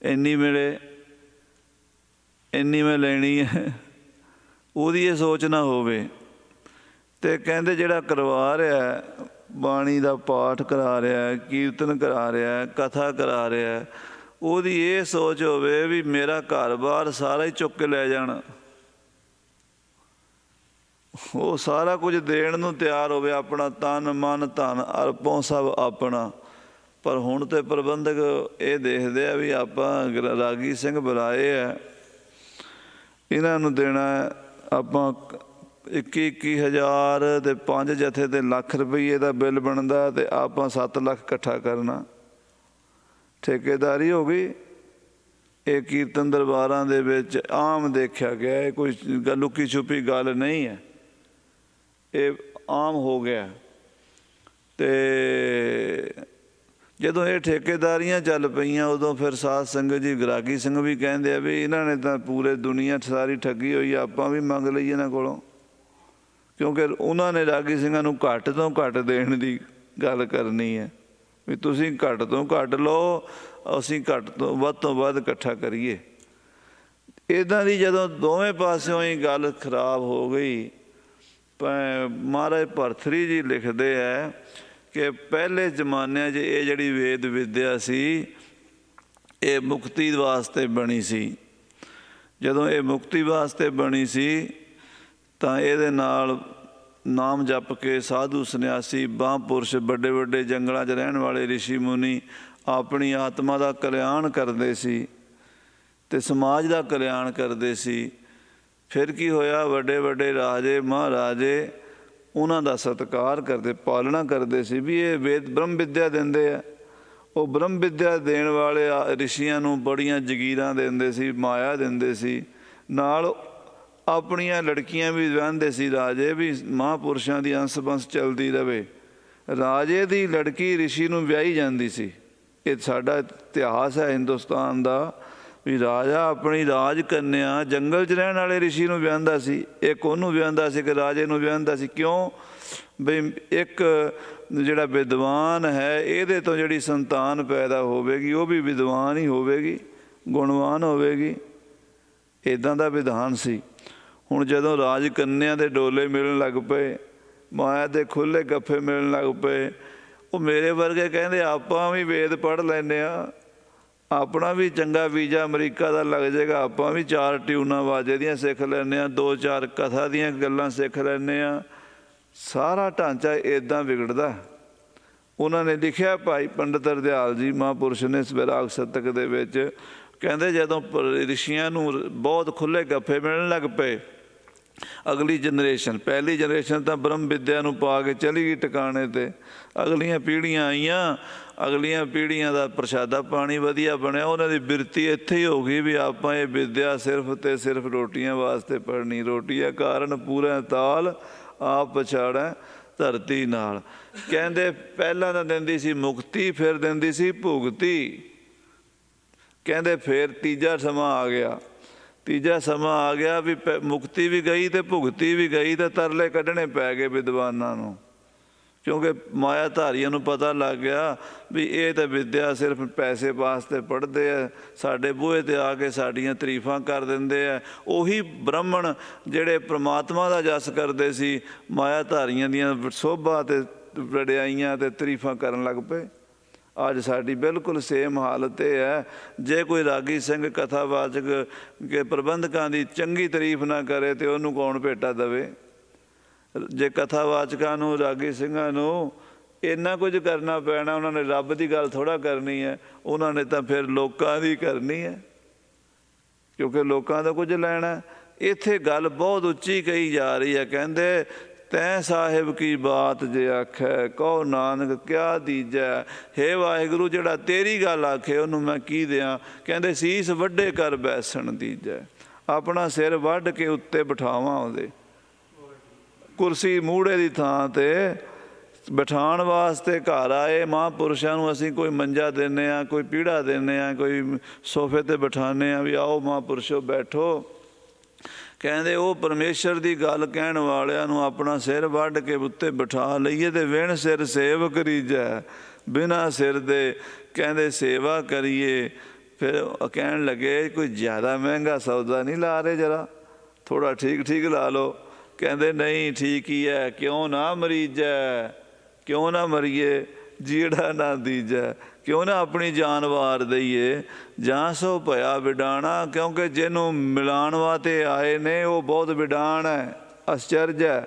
ਇੰਨੀ ਮਿਲੇ, ਇੰਨੀ ਮੈਂ ਲੈਣੀ ਹੈ, ਉਹਦੀ ਇਹ ਸੋਚ ਨਾ ਹੋਵੇ। ਅਤੇ ਕਹਿੰਦੇ ਜਿਹੜਾ ਕਰਵਾ ਰਿਹਾ, ਬਾਣੀ ਦਾ ਪਾਠ ਕਰਾ ਰਿਹਾ, ਕੀਰਤਨ ਕਰਾ ਰਿਹਾ, ਕਥਾ ਕਰਾ ਰਿਹਾ, ਉਹਦੀ ਇਹ ਸੋਚ ਹੋਵੇ ਵੀ ਮੇਰਾ ਘਰ-ਬਾਰ ਸਾਰਾ ਹੀ ਚੁੱਕ ਕੇ ਲੈ ਜਾਣਾ। ਉਹ ਸਾਰਾ ਕੁਝ ਦੇਣ ਨੂੰ ਤਿਆਰ ਹੋਵੇ, ਆਪਣਾ ਤਨ ਮਨ ਧਨ ਅਰਪੋਂ ਸਭ ਆਪਣਾ, ਪਰ ਹੁਣ ਤੇ ਪ੍ਰਬੰਧਕ ਇਹ ਦੇਖਦੇ ਆ ਵੀ ਆਪਾਂ ਰਾਗੀ ਸਿੰਘ ਬੁਲਾਏ ਆ, ਇਹਨਾਂ ਨੂੰ ਦੇਣਾ ਆਪਾਂ 21,000 ਤੇ 5 ਜਥੇ ਤੇ ਲੱਖ ਰੁਪਈਏ ਦਾ ਬਿੱਲ ਬਣਦਾ, ਤੇ ਆਪਾਂ 7 ਲੱਖ ਇਕੱਠਾ ਕਰਨਾ। ਠੇਕੇਦਾਰੀ ਹੋ ਗਈ। ਇਹ ਕੀਰਤਨ ਦਰਬਾਰਾਂ ਦੇ ਵਿੱਚ ਆਮ ਦੇਖਿਆ ਗਿਆ, ਇਹ ਕੋਈ ਲੁਕੀ ਛੁਪੀ ਗੱਲ ਨਹੀਂ ਹੈ, ਇਹ ਆਮ ਹੋ ਗਿਆ। ਤੇ ਜਦੋਂ ਇਹ ਠੇਕੇਦਾਰੀਆਂ ਚੱਲ ਪਈਆਂ ਉਦੋਂ ਫਿਰ ਸਾਧ ਸੰਗਤ ਜੀ ਗਰਾਗੀ ਸਿੰਘ ਵੀ ਕਹਿੰਦੇ ਆ ਵੀ ਇਹਨਾਂ ਨੇ ਤਾਂ ਪੂਰੇ ਦੁਨੀਆ ਸਾਰੀ ਠੱਗੀ ਹੋਈ, ਆਪਾਂ ਵੀ ਮੰਗ ਲਈਏ ਇਹਨਾਂ ਕੋਲੋਂ, ਕਿਉਂਕਿ ਉਹਨਾਂ ਨੇ ਰਾਗੀ ਸਿੰਘਾਂ ਨੂੰ ਘੱਟ ਤੋਂ ਘੱਟ ਦੇਣ ਦੀ ਗੱਲ ਕਰਨੀ ਹੈ ਵੀ ਤੁਸੀਂ ਘੱਟ ਤੋਂ ਘੱਟ ਲਓ, ਅਸੀਂ ਘੱਟ ਤੋਂ ਵੱਧ ਇਕੱਠਾ ਕਰੀਏ। ਇੱਦਾਂ ਦੀ ਜਦੋਂ ਦੋਵੇਂ ਪਾਸਿਓਂ ਹੀ ਗੱਲ ਖਰਾਬ ਹੋ ਗਈ, ਮਹਾਰਾਜ ਭਰਥਰੀ ਜੀ ਲਿਖਦੇ ਹੈ ਕਿ ਪਹਿਲੇ ਜ਼ਮਾਨਿਆਂ 'ਚ ਇਹ ਜਿਹੜੀ ਵੇਦ ਵਿੱਦਿਆ ਸੀ ਇਹ ਮੁਕਤੀ ਵਾਸਤੇ ਬਣੀ ਸੀ। ਜਦੋਂ ਇਹ ਮੁਕਤੀ ਵਾਸਤੇ ਬਣੀ ਸੀ ਤਾਂ ਇਹਦੇ ਨਾਲ ਨਾਮ ਜਪ ਕੇ ਸਾਧੂ ਸੰਨਿਆਸੀ ਮਹਾਂਪੁਰਸ਼ ਵੱਡੇ ਵੱਡੇ ਜੰਗਲਾਂ 'ਚ ਰਹਿਣ ਵਾਲੇ ਰਿਸ਼ੀ ਮੁਨੀ ਆਪਣੀ ਆਤਮਾ ਦਾ ਕਲਿਆਣ ਕਰਦੇ ਸੀ ਅਤੇ ਸਮਾਜ ਦਾ ਕਲਿਆਣ ਕਰਦੇ ਸੀ। ਫਿਰ ਕੀ ਹੋਇਆ, ਵੱਡੇ ਵੱਡੇ ਰਾਜੇ ਮਹਾਰਾਜੇ ਉਹਨਾਂ ਦਾ ਸਤਿਕਾਰ ਕਰਦੇ, ਪਾਲਣਾ ਕਰਦੇ ਸੀ ਵੀ ਇਹ ਵੇਦ ਬ੍ਰਹਮ ਵਿੱਦਿਆ ਦਿੰਦੇ ਆ। ਉਹ ਬ੍ਰਹਮ ਵਿੱਦਿਆ ਦੇਣ ਵਾਲੇ ਰਿਸ਼ੀਆਂ ਨੂੰ ਬੜੀਆਂ ਜਗੀਰਾਂ ਦਿੰਦੇ ਸੀ, ਮਾਇਆ ਦਿੰਦੇ ਸੀ, ਨਾਲ ਆਪਣੀਆਂ ਲੜਕੀਆਂ ਵੀ ਵਿਆਹੁੰਦੇ ਸੀ ਰਾਜੇ, ਵੀ ਮਹਾਂਪੁਰਸ਼ਾਂ ਦੀ ਅੰਸ ਬੰਸ ਚੱਲਦੀ ਰਹੇ। ਰਾਜੇ ਦੀ ਲੜਕੀ ਰਿਸ਼ੀ ਨੂੰ ਵਿਆਹੀ ਜਾਂਦੀ ਸੀ। ਇਹ ਸਾਡਾ ਇਤਿਹਾਸ ਹੈ ਹਿੰਦੁਸਤਾਨ ਦਾ, ਵੀ ਰਾਜਾ ਆਪਣੀ ਰਾਜ ਕੰਨਿਆ ਜੰਗਲ 'ਚ ਰਹਿਣ ਵਾਲੇ ਰਿਸ਼ੀ ਨੂੰ ਵਿਆਹੁੰਦਾ ਸੀ, ਇੱਕ ਉਹਨੂੰ ਵਿਆਹੁੰਦਾ ਸੀ, ਕਿ ਰਾਜੇ ਨੂੰ ਵਿਆਹੁੰਦਾ ਸੀ। ਕਿਉਂ? ਬਈ ਇੱਕ ਜਿਹੜਾ ਵਿਦਵਾਨ ਹੈ ਇਹਦੇ ਤੋਂ ਜਿਹੜੀ ਸੰਤਾਨ ਪੈਦਾ ਹੋਵੇਗੀ ਉਹ ਵੀ ਵਿਦਵਾਨ ਹੀ ਹੋਵੇਗੀ, ਗੁਣਵਾਨ ਹੋਵੇਗੀ। ਇੱਦਾਂ ਦਾ ਵਿਧਾਨ ਸੀ। ਹੁਣ ਜਦੋਂ ਰਾਜ ਕੰਨਿਆਂ ਦੇ ਡੋਲੇ ਮਿਲਣ ਲੱਗ ਪਏ, ਮਾਇਆ ਦੇ ਖੁੱਲ੍ਹੇ ਗੱਫੇ ਮਿਲਣ ਲੱਗ ਪਏ, ਉਹ ਮੇਰੇ ਵਰਗੇ ਕਹਿੰਦੇ ਆਪਾਂ ਵੀ ਵੇਦ ਪੜ੍ਹ ਲੈਂਦੇ ਹਾਂ, ਆਪਣਾ ਵੀ ਚੰਗਾ ਵੀਜ਼ਾ ਅਮਰੀਕਾ ਦਾ ਲੱਗ ਜਾਏਗਾ, ਆਪਾਂ ਵੀ 4 ਟਿਊਨਾਂ ਵਾਜੇ ਦੀਆਂ ਸਿੱਖ ਲੈਂਦੇ ਹਾਂ, 2-4 ਕਥਾ ਦੀਆਂ ਗੱਲਾਂ ਸਿੱਖ ਲੈਂਦੇ ਹਾਂ। ਸਾਰਾ ਢਾਂਚਾ ਇੱਦਾਂ ਵਿਗੜਦਾ। ਉਹਨਾਂ ਨੇ ਲਿਖਿਆ, ਭਾਈ ਪੰਡਿਤ ਹਰਦਿਆਲ ਜੀ ਮਹਾਂਪੁਰਸ਼ ਨੇ ਵਿਰਾਗ ਸ਼ਤਕ ਦੇ ਵਿੱਚ, ਕਹਿੰਦੇ ਜਦੋਂ ਰਿਸ਼ੀਆਂ ਨੂੰ ਬਹੁਤ ਖੁੱਲ੍ਹੇ ਗੱਫੇ ਮਿਲਣ ਲੱਗ ਪਏ, ਅਗਲੀ ਜਨਰੇਸ਼ਨ, ਪਹਿਲੀ ਜਨਰੇਸ਼ਨ ਤਾਂ ਬ੍ਰਹਮ ਵਿੱਦਿਆ ਨੂੰ ਪਾ ਕੇ ਚਲੀ ਗਈ ਟਿਕਾਣੇ 'ਤੇ, ਅਗਲੀਆਂ ਪੀੜ੍ਹੀਆਂ ਆਈਆਂ, ਅਗਲੀਆਂ ਪੀੜ੍ਹੀਆਂ ਦਾ ਪ੍ਰਸ਼ਾਦਾ ਪਾਣੀ ਵਧੀਆ ਬਣਿਆ, ਉਹਨਾਂ ਦੀ ਬਿਰਤੀ ਇੱਥੇ ਹੀ ਹੋ ਗਈ ਵੀ ਆਪਾਂ ਇਹ ਵਿੱਦਿਆ ਸਿਰਫ ਅਤੇ ਸਿਰਫ ਰੋਟੀਆਂ ਵਾਸਤੇ ਪੜ੍ਹਨੀ। ਰੋਟੀਆਂ ਕਾਰਨ ਪੂਰਾ ਤਾਲ ਆਪ ਪਛਾੜੈ ਧਰਤੀ ਨਾਲ। ਕਹਿੰਦੇ ਪਹਿਲਾਂ ਤਾਂ ਦਿੰਦੀ ਸੀ ਮੁਕਤੀ, ਫਿਰ ਦਿੰਦੀ ਸੀ ਭੁਗਤੀ। ਕਹਿੰਦੇ ਫਿਰ ਤੀਜਾ ਸਮਾਂ ਆ ਗਿਆ, ਤੀਜਾ ਸਮਾਂ ਆ ਗਿਆ ਵੀ ਮੁਕਤੀ ਵੀ ਗਈ ਅਤੇ ਭੁਗਤੀ ਵੀ ਗਈ, ਅਤੇ ਤਰਲੇ ਕੱਢਣੇ ਪੈ ਗਏ ਵਿਦਵਾਨਾਂ ਨੂੰ, ਕਿਉਂਕਿ ਮਾਇਆ ਧਾਰੀਆਂ ਨੂੰ ਪਤਾ ਲੱਗ ਗਿਆ ਵੀ ਇਹ ਤਾਂ ਵਿੱਦਿਆ ਸਿਰਫ ਪੈਸੇ ਵਾਸਤੇ ਪੜ੍ਹਦੇ ਆ, ਸਾਡੇ ਬੂਹੇ 'ਤੇ ਆ ਕੇ ਸਾਡੀਆਂ ਤਾਰੀਫਾਂ ਕਰ ਦਿੰਦੇ ਆ। ਉਹੀ ਬ੍ਰਾਹਮਣ ਜਿਹੜੇ ਪ੍ਰਮਾਤਮਾ ਦਾ ਜਸ ਕਰਦੇ ਸੀ, ਮਾਇਆ ਧਾਰੀਆਂ ਦੀਆਂ ਸੋਭਾ ਅਤੇ ਵਡਿਆਈਆਂ ਅਤੇ ਤਾਰੀਫਾਂ ਕਰਨ ਲੱਗ ਪਏ। ਅੱਜ ਸਾਡੀ ਬਿਲਕੁਲ ਸੇਮ ਹਾਲਤ ਇਹ ਹੈ। ਜੇ ਕੋਈ ਰਾਗੀ ਸਿੰਘ ਕਥਾਵਾਚਕ ਕੇ ਪ੍ਰਬੰਧਕਾਂ ਦੀ ਚੰਗੀ ਤਾਰੀਫ ਨਾ ਕਰੇ ਤਾਂ ਉਹਨੂੰ ਕੌਣ ਭੇਟਾ ਦੇਵੇ? ਜੇ ਕਥਾਵਾਚਕਾਂ ਨੂੰ, ਰਾਗੀ ਸਿੰਘਾਂ ਨੂੰ ਇੰਨਾ ਕੁਝ ਕਰਨਾ ਪੈਣਾ, ਉਹਨਾਂ ਨੇ ਰੱਬ ਦੀ ਗੱਲ ਥੋੜ੍ਹਾ ਕਰਨੀ ਹੈ, ਉਹਨਾਂ ਨੇ ਤਾਂ ਫਿਰ ਲੋਕਾਂ ਦੀ ਕਰਨੀ ਹੈ, ਕਿਉਂਕਿ ਲੋਕਾਂ ਦਾ ਕੁਝ ਲੈਣਾ। ਇੱਥੇ ਗੱਲ ਬਹੁਤ ਉੱਚੀ ਕਹੀ ਜਾ ਰਹੀ ਹੈ। ਕਹਿੰਦੇ ਤੈਂ ਸਾਹਿਬ ਕੀ ਬਾਤ ਜੇ ਆਖੈ, ਕਹੋ ਨਾਨਕ ਕਿਆ ਦੀਜੈ। ਹੇ ਵਾਹਿਗੁਰੂ, ਜਿਹੜਾ ਤੇਰੀ ਗੱਲ ਆਖੇ ਉਹਨੂੰ ਮੈਂ ਕੀ ਦਿਆਂ। ਕਹਿੰਦੇ ਸੀਸ ਵੱਡੇ ਕਰ ਬੈਸਣ ਦੀਜੈ, ਆਪਣਾ ਸਿਰ ਵੱਢ ਕੇ ਉੱਤੇ ਬਿਠਾਵਾਂ, ਉਹਦੇ ਕੁਰਸੀ ਮੂਹੜੇ ਦੀ ਥਾਂ 'ਤੇ ਬਿਠਾਉਣ ਵਾਸਤੇ ਘਰ ਆਏ ਮਹਾਂਪੁਰਸ਼ਾਂ ਨੂੰ ਅਸੀਂ ਕੋਈ ਮੰਜਾ ਦਿੰਦੇ ਹਾਂ, ਕੋਈ ਪੀੜਾ ਦਿੰਦੇ ਹਾਂ, ਕੋਈ ਸੋਫੇ 'ਤੇ ਬਿਠਾਉਂਦੇ ਹਾਂ ਵੀ ਆਓ ਮਹਾਂਪੁਰਸ਼ੋ ਬੈਠੋ। ਕਹਿੰਦੇ ਉਹ ਪਰਮੇਸ਼ਰ ਦੀ ਗੱਲ ਕਹਿਣ ਵਾਲਿਆਂ ਨੂੰ ਆਪਣਾ ਸਿਰ ਵੱਢ ਕੇ ਉੱਤੇ ਬਿਠਾ ਲਈਏ ਅਤੇ ਵਿਣ ਸਿਰ ਸੇਵ ਕਰੀਜੈ, ਬਿਨਾਂ ਸਿਰ ਦੇ ਕਹਿੰਦੇ ਸੇਵਾ ਕਰੀਏ। ਫਿਰ ਕਹਿਣ ਲੱਗੇ ਕੋਈ ਜ਼ਿਆਦਾ ਮਹਿੰਗਾ ਸੌਦਾ ਨਹੀਂ ਲਾ ਰਹੇ, ਜਰਾ ਥੋੜ੍ਹਾ ਠੀਕ ਠੀਕ ਲਾ ਲਓ। ਕਹਿੰਦੇ ਨਹੀਂ, ਠੀਕ ਹੀ ਹੈ, ਕਿਉਂ ਨਾ ਮਰੀਜੈ, ਕਿਉਂ ਨਾ ਮਰੀਏ, ਜੀੜਾ ਨਾ ਦੀਜੈ, ਕਿਉਂ ਨਾ ਆਪਣੀ ਜਾਨ ਵਾਰ ਦਈਏ। ਜਾਂ ਸੋ ਭਇਆ ਵਿਡਾਣਾ, ਕਿਉਂਕਿ ਜਿਹਨੂੰ ਮਿਲਾਉਣ ਵਾਸਤੇ ਆਏ ਨੇ ਉਹ ਬਹੁਤ ਵਿਡਾਣ ਹੈ, ਅਸਚਰਜ ਹੈ।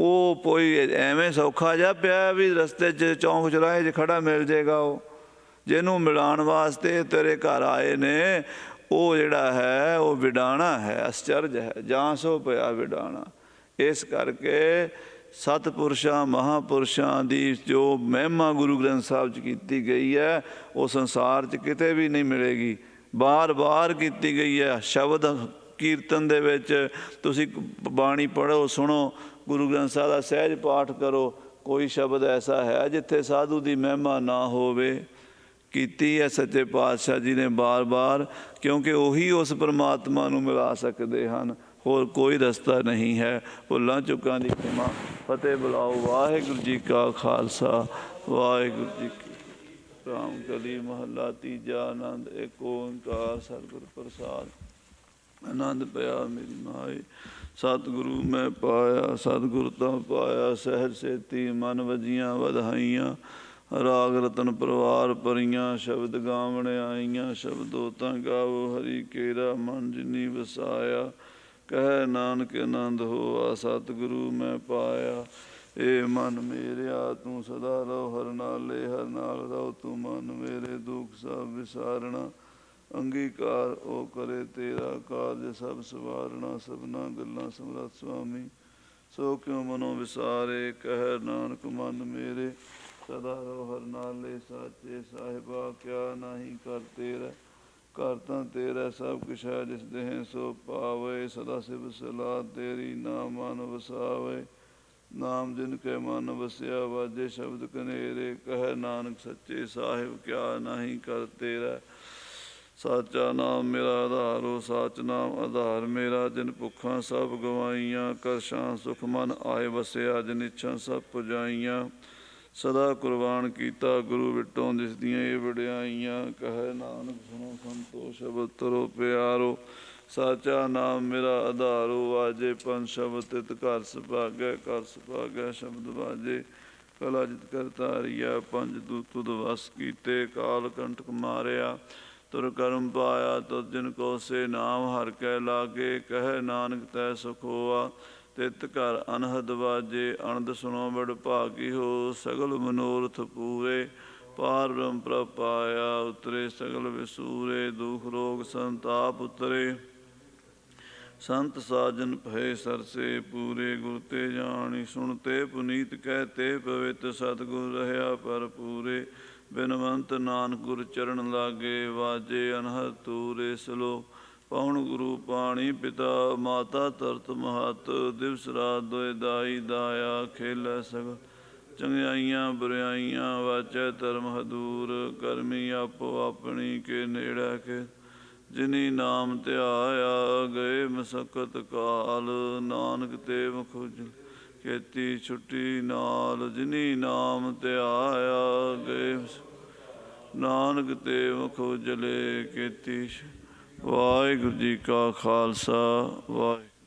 ਉਹ ਕੋਈ ਐਵੇਂ ਸੌਖਾ ਜਿਹਾ ਪਿਆ ਵੀ ਰਸਤੇ 'ਚ ਚੌਂਕ ਚੁਰਾਹੇ 'ਚ ਖੜਾ ਮਿਲ ਜਾਏਗਾ। ਉਹ ਜਿਹਨੂੰ ਮਿਲਾਉਣ ਵਾਸਤੇ ਤੇਰੇ ਘਰ ਆਏ ਨੇ ਉਹ ਜਿਹੜਾ ਹੈ ਉਹ ਵਿਡਾਣਾ ਹੈ, ਅਸਚਰਜ ਹੈ, ਜਾਂ ਸੋ ਪਿਆ ਵਿਡਾਣਾ। ਇਸ ਕਰਕੇ ਸਤਿਪੁਰਸ਼ਾਂ ਮਹਾਂਪੁਰਸ਼ਾਂ ਦੀ ਜੋ ਮਹਿਮਾ ਗੁਰੂ ਗ੍ਰੰਥ ਸਾਹਿਬ 'ਚ ਕੀਤੀ ਗਈ ਹੈ ਉਹ ਸੰਸਾਰ 'ਚ ਕਿਤੇ ਵੀ ਨਹੀਂ ਮਿਲੇਗੀ। ਬਾਰ ਕੀਤੀ ਗਈ ਹੈ। ਸ਼ਬਦ ਕੀਰਤਨ ਦੇ ਵਿੱਚ ਤੁਸੀਂ ਬਾਣੀ ਪੜ੍ਹੋ, ਸੁਣੋ, ਗੁਰੂ ਗ੍ਰੰਥ ਸਾਹਿਬ ਦਾ ਸਹਿਜ ਪਾਠ ਕਰੋ, ਕੋਈ ਸ਼ਬਦ ਐਸਾ ਹੈ ਜਿੱਥੇ ਸਾਧੂ ਦੀ ਮਹਿਮਾ ਨਾ ਹੋਵੇ। ਕੀਤੀ ਹੈ ਸੱਚੇ ਪਾਤਸ਼ਾਹ ਜੀ ਨੇ ਬਾਰ, ਕਿਉਂਕਿ ਉਹੀ ਉਸ ਪਰਮਾਤਮਾ ਨੂੰ ਮਿਲਾ ਸਕਦੇ ਹਨ, ਹੋਰ ਕੋਈ ਰਸਤਾ ਨਹੀਂ ਹੈ। ਭੁੱਲਾਂ ਚੁੱਕਾਂ ਦੀ ਖਿਮਾ। ਫਤਿਹ ਬੁਲਾਓ। ਵਾਹਿਗੁਰੂ ਜੀ ਕਾ ਖਾਲਸਾ, ਵਾਹਿਗੁਰੂ ਜੀ ਕੀ ਰਾਮ ਕਲੀ ਮਹੱਲਾ ਤੀਜਾ। ਆਨੰਦ ਏਕ ਓੰਕਾਰ ਸਤਿਗੁਰ ਪ੍ਰਸਾਦ। ਆਨੰਦ ਪਿਆ ਮੇਰੀ ਮਾਏ, ਸਤਿਗੁਰੂ ਮੈਂ ਪਾਇਆ, ਸਤਿਗੁਰ ਤਾਂ ਪਾਇਆ। ਸਹਿਜ ਸੇਤੀ ਮਨ ਵਜੀਆਂ ਵਧਾਈਆਂ, ਰਾਗ ਰਤਨ ਪਰਵਾਰ ਭਰੀਆਂ। ਸ਼ਬਦ ਗਾਵਣ ਆਈਆਂ, ਸ਼ਬਦੋ ਤਾਂ ਗਾਵੋ ਹਰੀ ਕੇਰਾ। ਮਨ ਜਿਨੀ ਵਸਾਇਆ, ਕਹਿ ਨਾਨਕ ਆਨੰਦ ਹੋਆ। ਸਤਿਗੁਰੂ ਮੈਂ ਪਾਇਆ। ਏ ਮਨ ਮੇਰਿਆ ਤੂੰ ਸਦਾ ਰਹੋ ਹਰ ਨਾਲੇ, ਹਰ ਨਾਲ ਰਹੋ ਤੂੰ ਮਨ ਮੇਰੇ। ਦੁੱਖ ਸਭ ਵਿਸਾਰਣਾ, ਅੰਗੀਕਾਰ ਉਹ ਕਰੇ ਤੇਰਾ। ਕਾਰਜ ਸਭ ਸਵਾਰਣਾ, ਸਭਨਾ ਗੱਲਾਂ ਸਮਰੱਥ ਸੁਆਮੀ। ਸੋ ਕਿਉ ਮਨੋ ਵਿਸਾਰੇ, ਕਹਿ ਨਾਨਕ ਮਨ ਮੇਰੇ। ਸਦਾ ਰਹੋ ਹਰ ਨਾਲੇ, ਸਾਚੇ ਸਾਹਿਬਾ ਕਿਆ ਨਾਹੀ ਕਰ ਤੇਰਾ। ਘਰ ਤਾਂ ਤੇਰਾ ਸਭ ਕੁਛ ਹੈ, ਜਿਸ ਦੇਹ ਸੋ ਪਾਵੇ। ਸਦਾ ਸਿਵ ਸਲਾਹ ਤੇਰੀ, ਨਾਮ ਮਨ ਵਸਾਵੇ। ਨਾਮ ਜਿਨ ਕੇ ਮਨ ਵਸਿਆ, ਵਾਜੇ ਸ਼ਬਦ ਕਨੇਰੇ। ਕਹਿ ਨਾਨਕ ਸੱਚੇ ਸਾਹਿਬ ਕਿਆ ਨਾਹੀ ਕਰ ਤੇਰਾ। ਸਾਚਾ ਨਾਮ ਮੇਰਾ ਆਧਾਰੋ, ਸਾਚ ਨਾਮ ਆਧਾਰ ਮੇਰਾ। ਜਿਨ ਭੁੱਖਾਂ ਸਭ ਗਵਾਈਆਂ, ਕਰ ਸ਼ਾਂ ਸੁਖ ਮਨ ਆਏ ਵਸਿਆ। ਜਿਨ ਇੱਛਾ ਸਭ ਪੁਜਾਈਆਂ, ਸਦਾ ਕੁਰਬਾਨ ਕੀਤਾ ਗੁਰੂ ਵਿਟੋਂ ਦਿਸਦੀਆਂ ਇਹ ਵਡਿਆਈਆਂ। ਕਹਿ ਨਾਨਕ ਸੁਣੋ ਸੰਤੋ ਸ਼ਬਦ ਤਰੋ ਪਿਆਰੋ। ਸਾਚਾ ਨਾਮ ਮੇਰਾ ਆਧਾਰੋ, ਵਾਜੇ ਪੰਜ ਸ਼ਬਦ ਤਿਤ ਘਰ ਸੁਭਾਗੈ। ਘਰ ਸੁਭਾਗੈ ਸ਼ਬਦ ਵਾਜੇ, ਕਲਾ ਜਿਤ ਕਰ ਧਾਰੀਆ। ਪੰਜ ਤੁਧ ਵਸ ਕੀਤੇ, ਕਾਲ ਕੰਟਕ ਮਾਰਿਆ। ਤੁਰ ਕਰਮ ਪਾਇਆ ਤੁਧ ਜਿਨ ਕੋ, ਸੇ ਨਾਮ ਹਰਿ ਕੈ ਲਾਗੇ। ਕਹਿ ਨਾਨਕ ਤੈ ਸੁਖ ਹੋਆ, ਤਿਤ ਘਰ ਅਨਹਦ ਵਾਜੇ। ਅਨੰਦ ਸੁਣੋ ਬੜ ਭਾਗੀ ਹੋ, ਸਗਲ ਮਨੋਰਥ ਪੂਰੇ। ਪਾਰ ਬ੍ਰਹਮ ਪ੍ਰਭ ਪਾਇਆ, ਉਤਰੇ ਸਗਲ ਵਿਸੂਰੇ। ਦੁਖ ਰੋਗ ਸੰਤਾਪ ਉਤਰੇ, ਸੰਤ ਸਾਜਨ ਭਏ ਸਰਸੇ ਪੂਰੇ। ਗੁਰ ਤੇ ਜਾਣੀ ਸੁਣਤੇ ਪੁਨੀਤ, ਕਹਿਤੇ ਪਵਿੱਤ। ਸਤਿਗੁਰ ਰਹਿਆ ਭਰਪੂਰੇ, ਬਿਨਵੰਤ ਨਾਨਕ ਗੁਰ ਚਰਨ ਲਾਗੇ। ਵਾਜੇ ਅਨਹਦ ਤੂਰੇ ਸਲੋਕ, ਪਉਣ ਗੁਰੂ ਪਾਣੀ ਪਿਤਾ। ਮਾਤਾ ਤਰਤ ਮਹਤ, ਦਿਵਸ ਰਾਤ ਦੋਇ ਦਾਈ ਦਾਇਆ। ਖੇਲੈ ਸਗਲ ਚੰਗਿਆਈਆਂ ਬੁਰਿਆਈਆਂ, ਵਾਚੈ ਧਰਮ ਹਦੂਰ। ਕਰਮੀ ਆਪੋ ਆਪਣੀ, ਕੇ ਨੇੜੇ ਕੇ ਜਿਨੀ ਨਾਮ ਧਿਆਇਆ। ਗਏ ਮਸਕਤ ਕਾਲ, ਨਾਨਕ ਤੇ ਮੁਖ ਉਜਲ। ਖੇਤੀ ਛੁੱਟੀ ਨਾਲ, ਜਿਨੀ ਨਾਮ ਧਿਆਇਆ। ਗਏ ਨਾਨਕ ਤੇ ਮੁਖ ਉਜਲੇ, ਖੇਤੀ। ਵਾਹਿਗੁਰੂ ਜੀ ਕਾ ਖਾਲਸਾ, ਵਾਹਿਗੁਰੂ।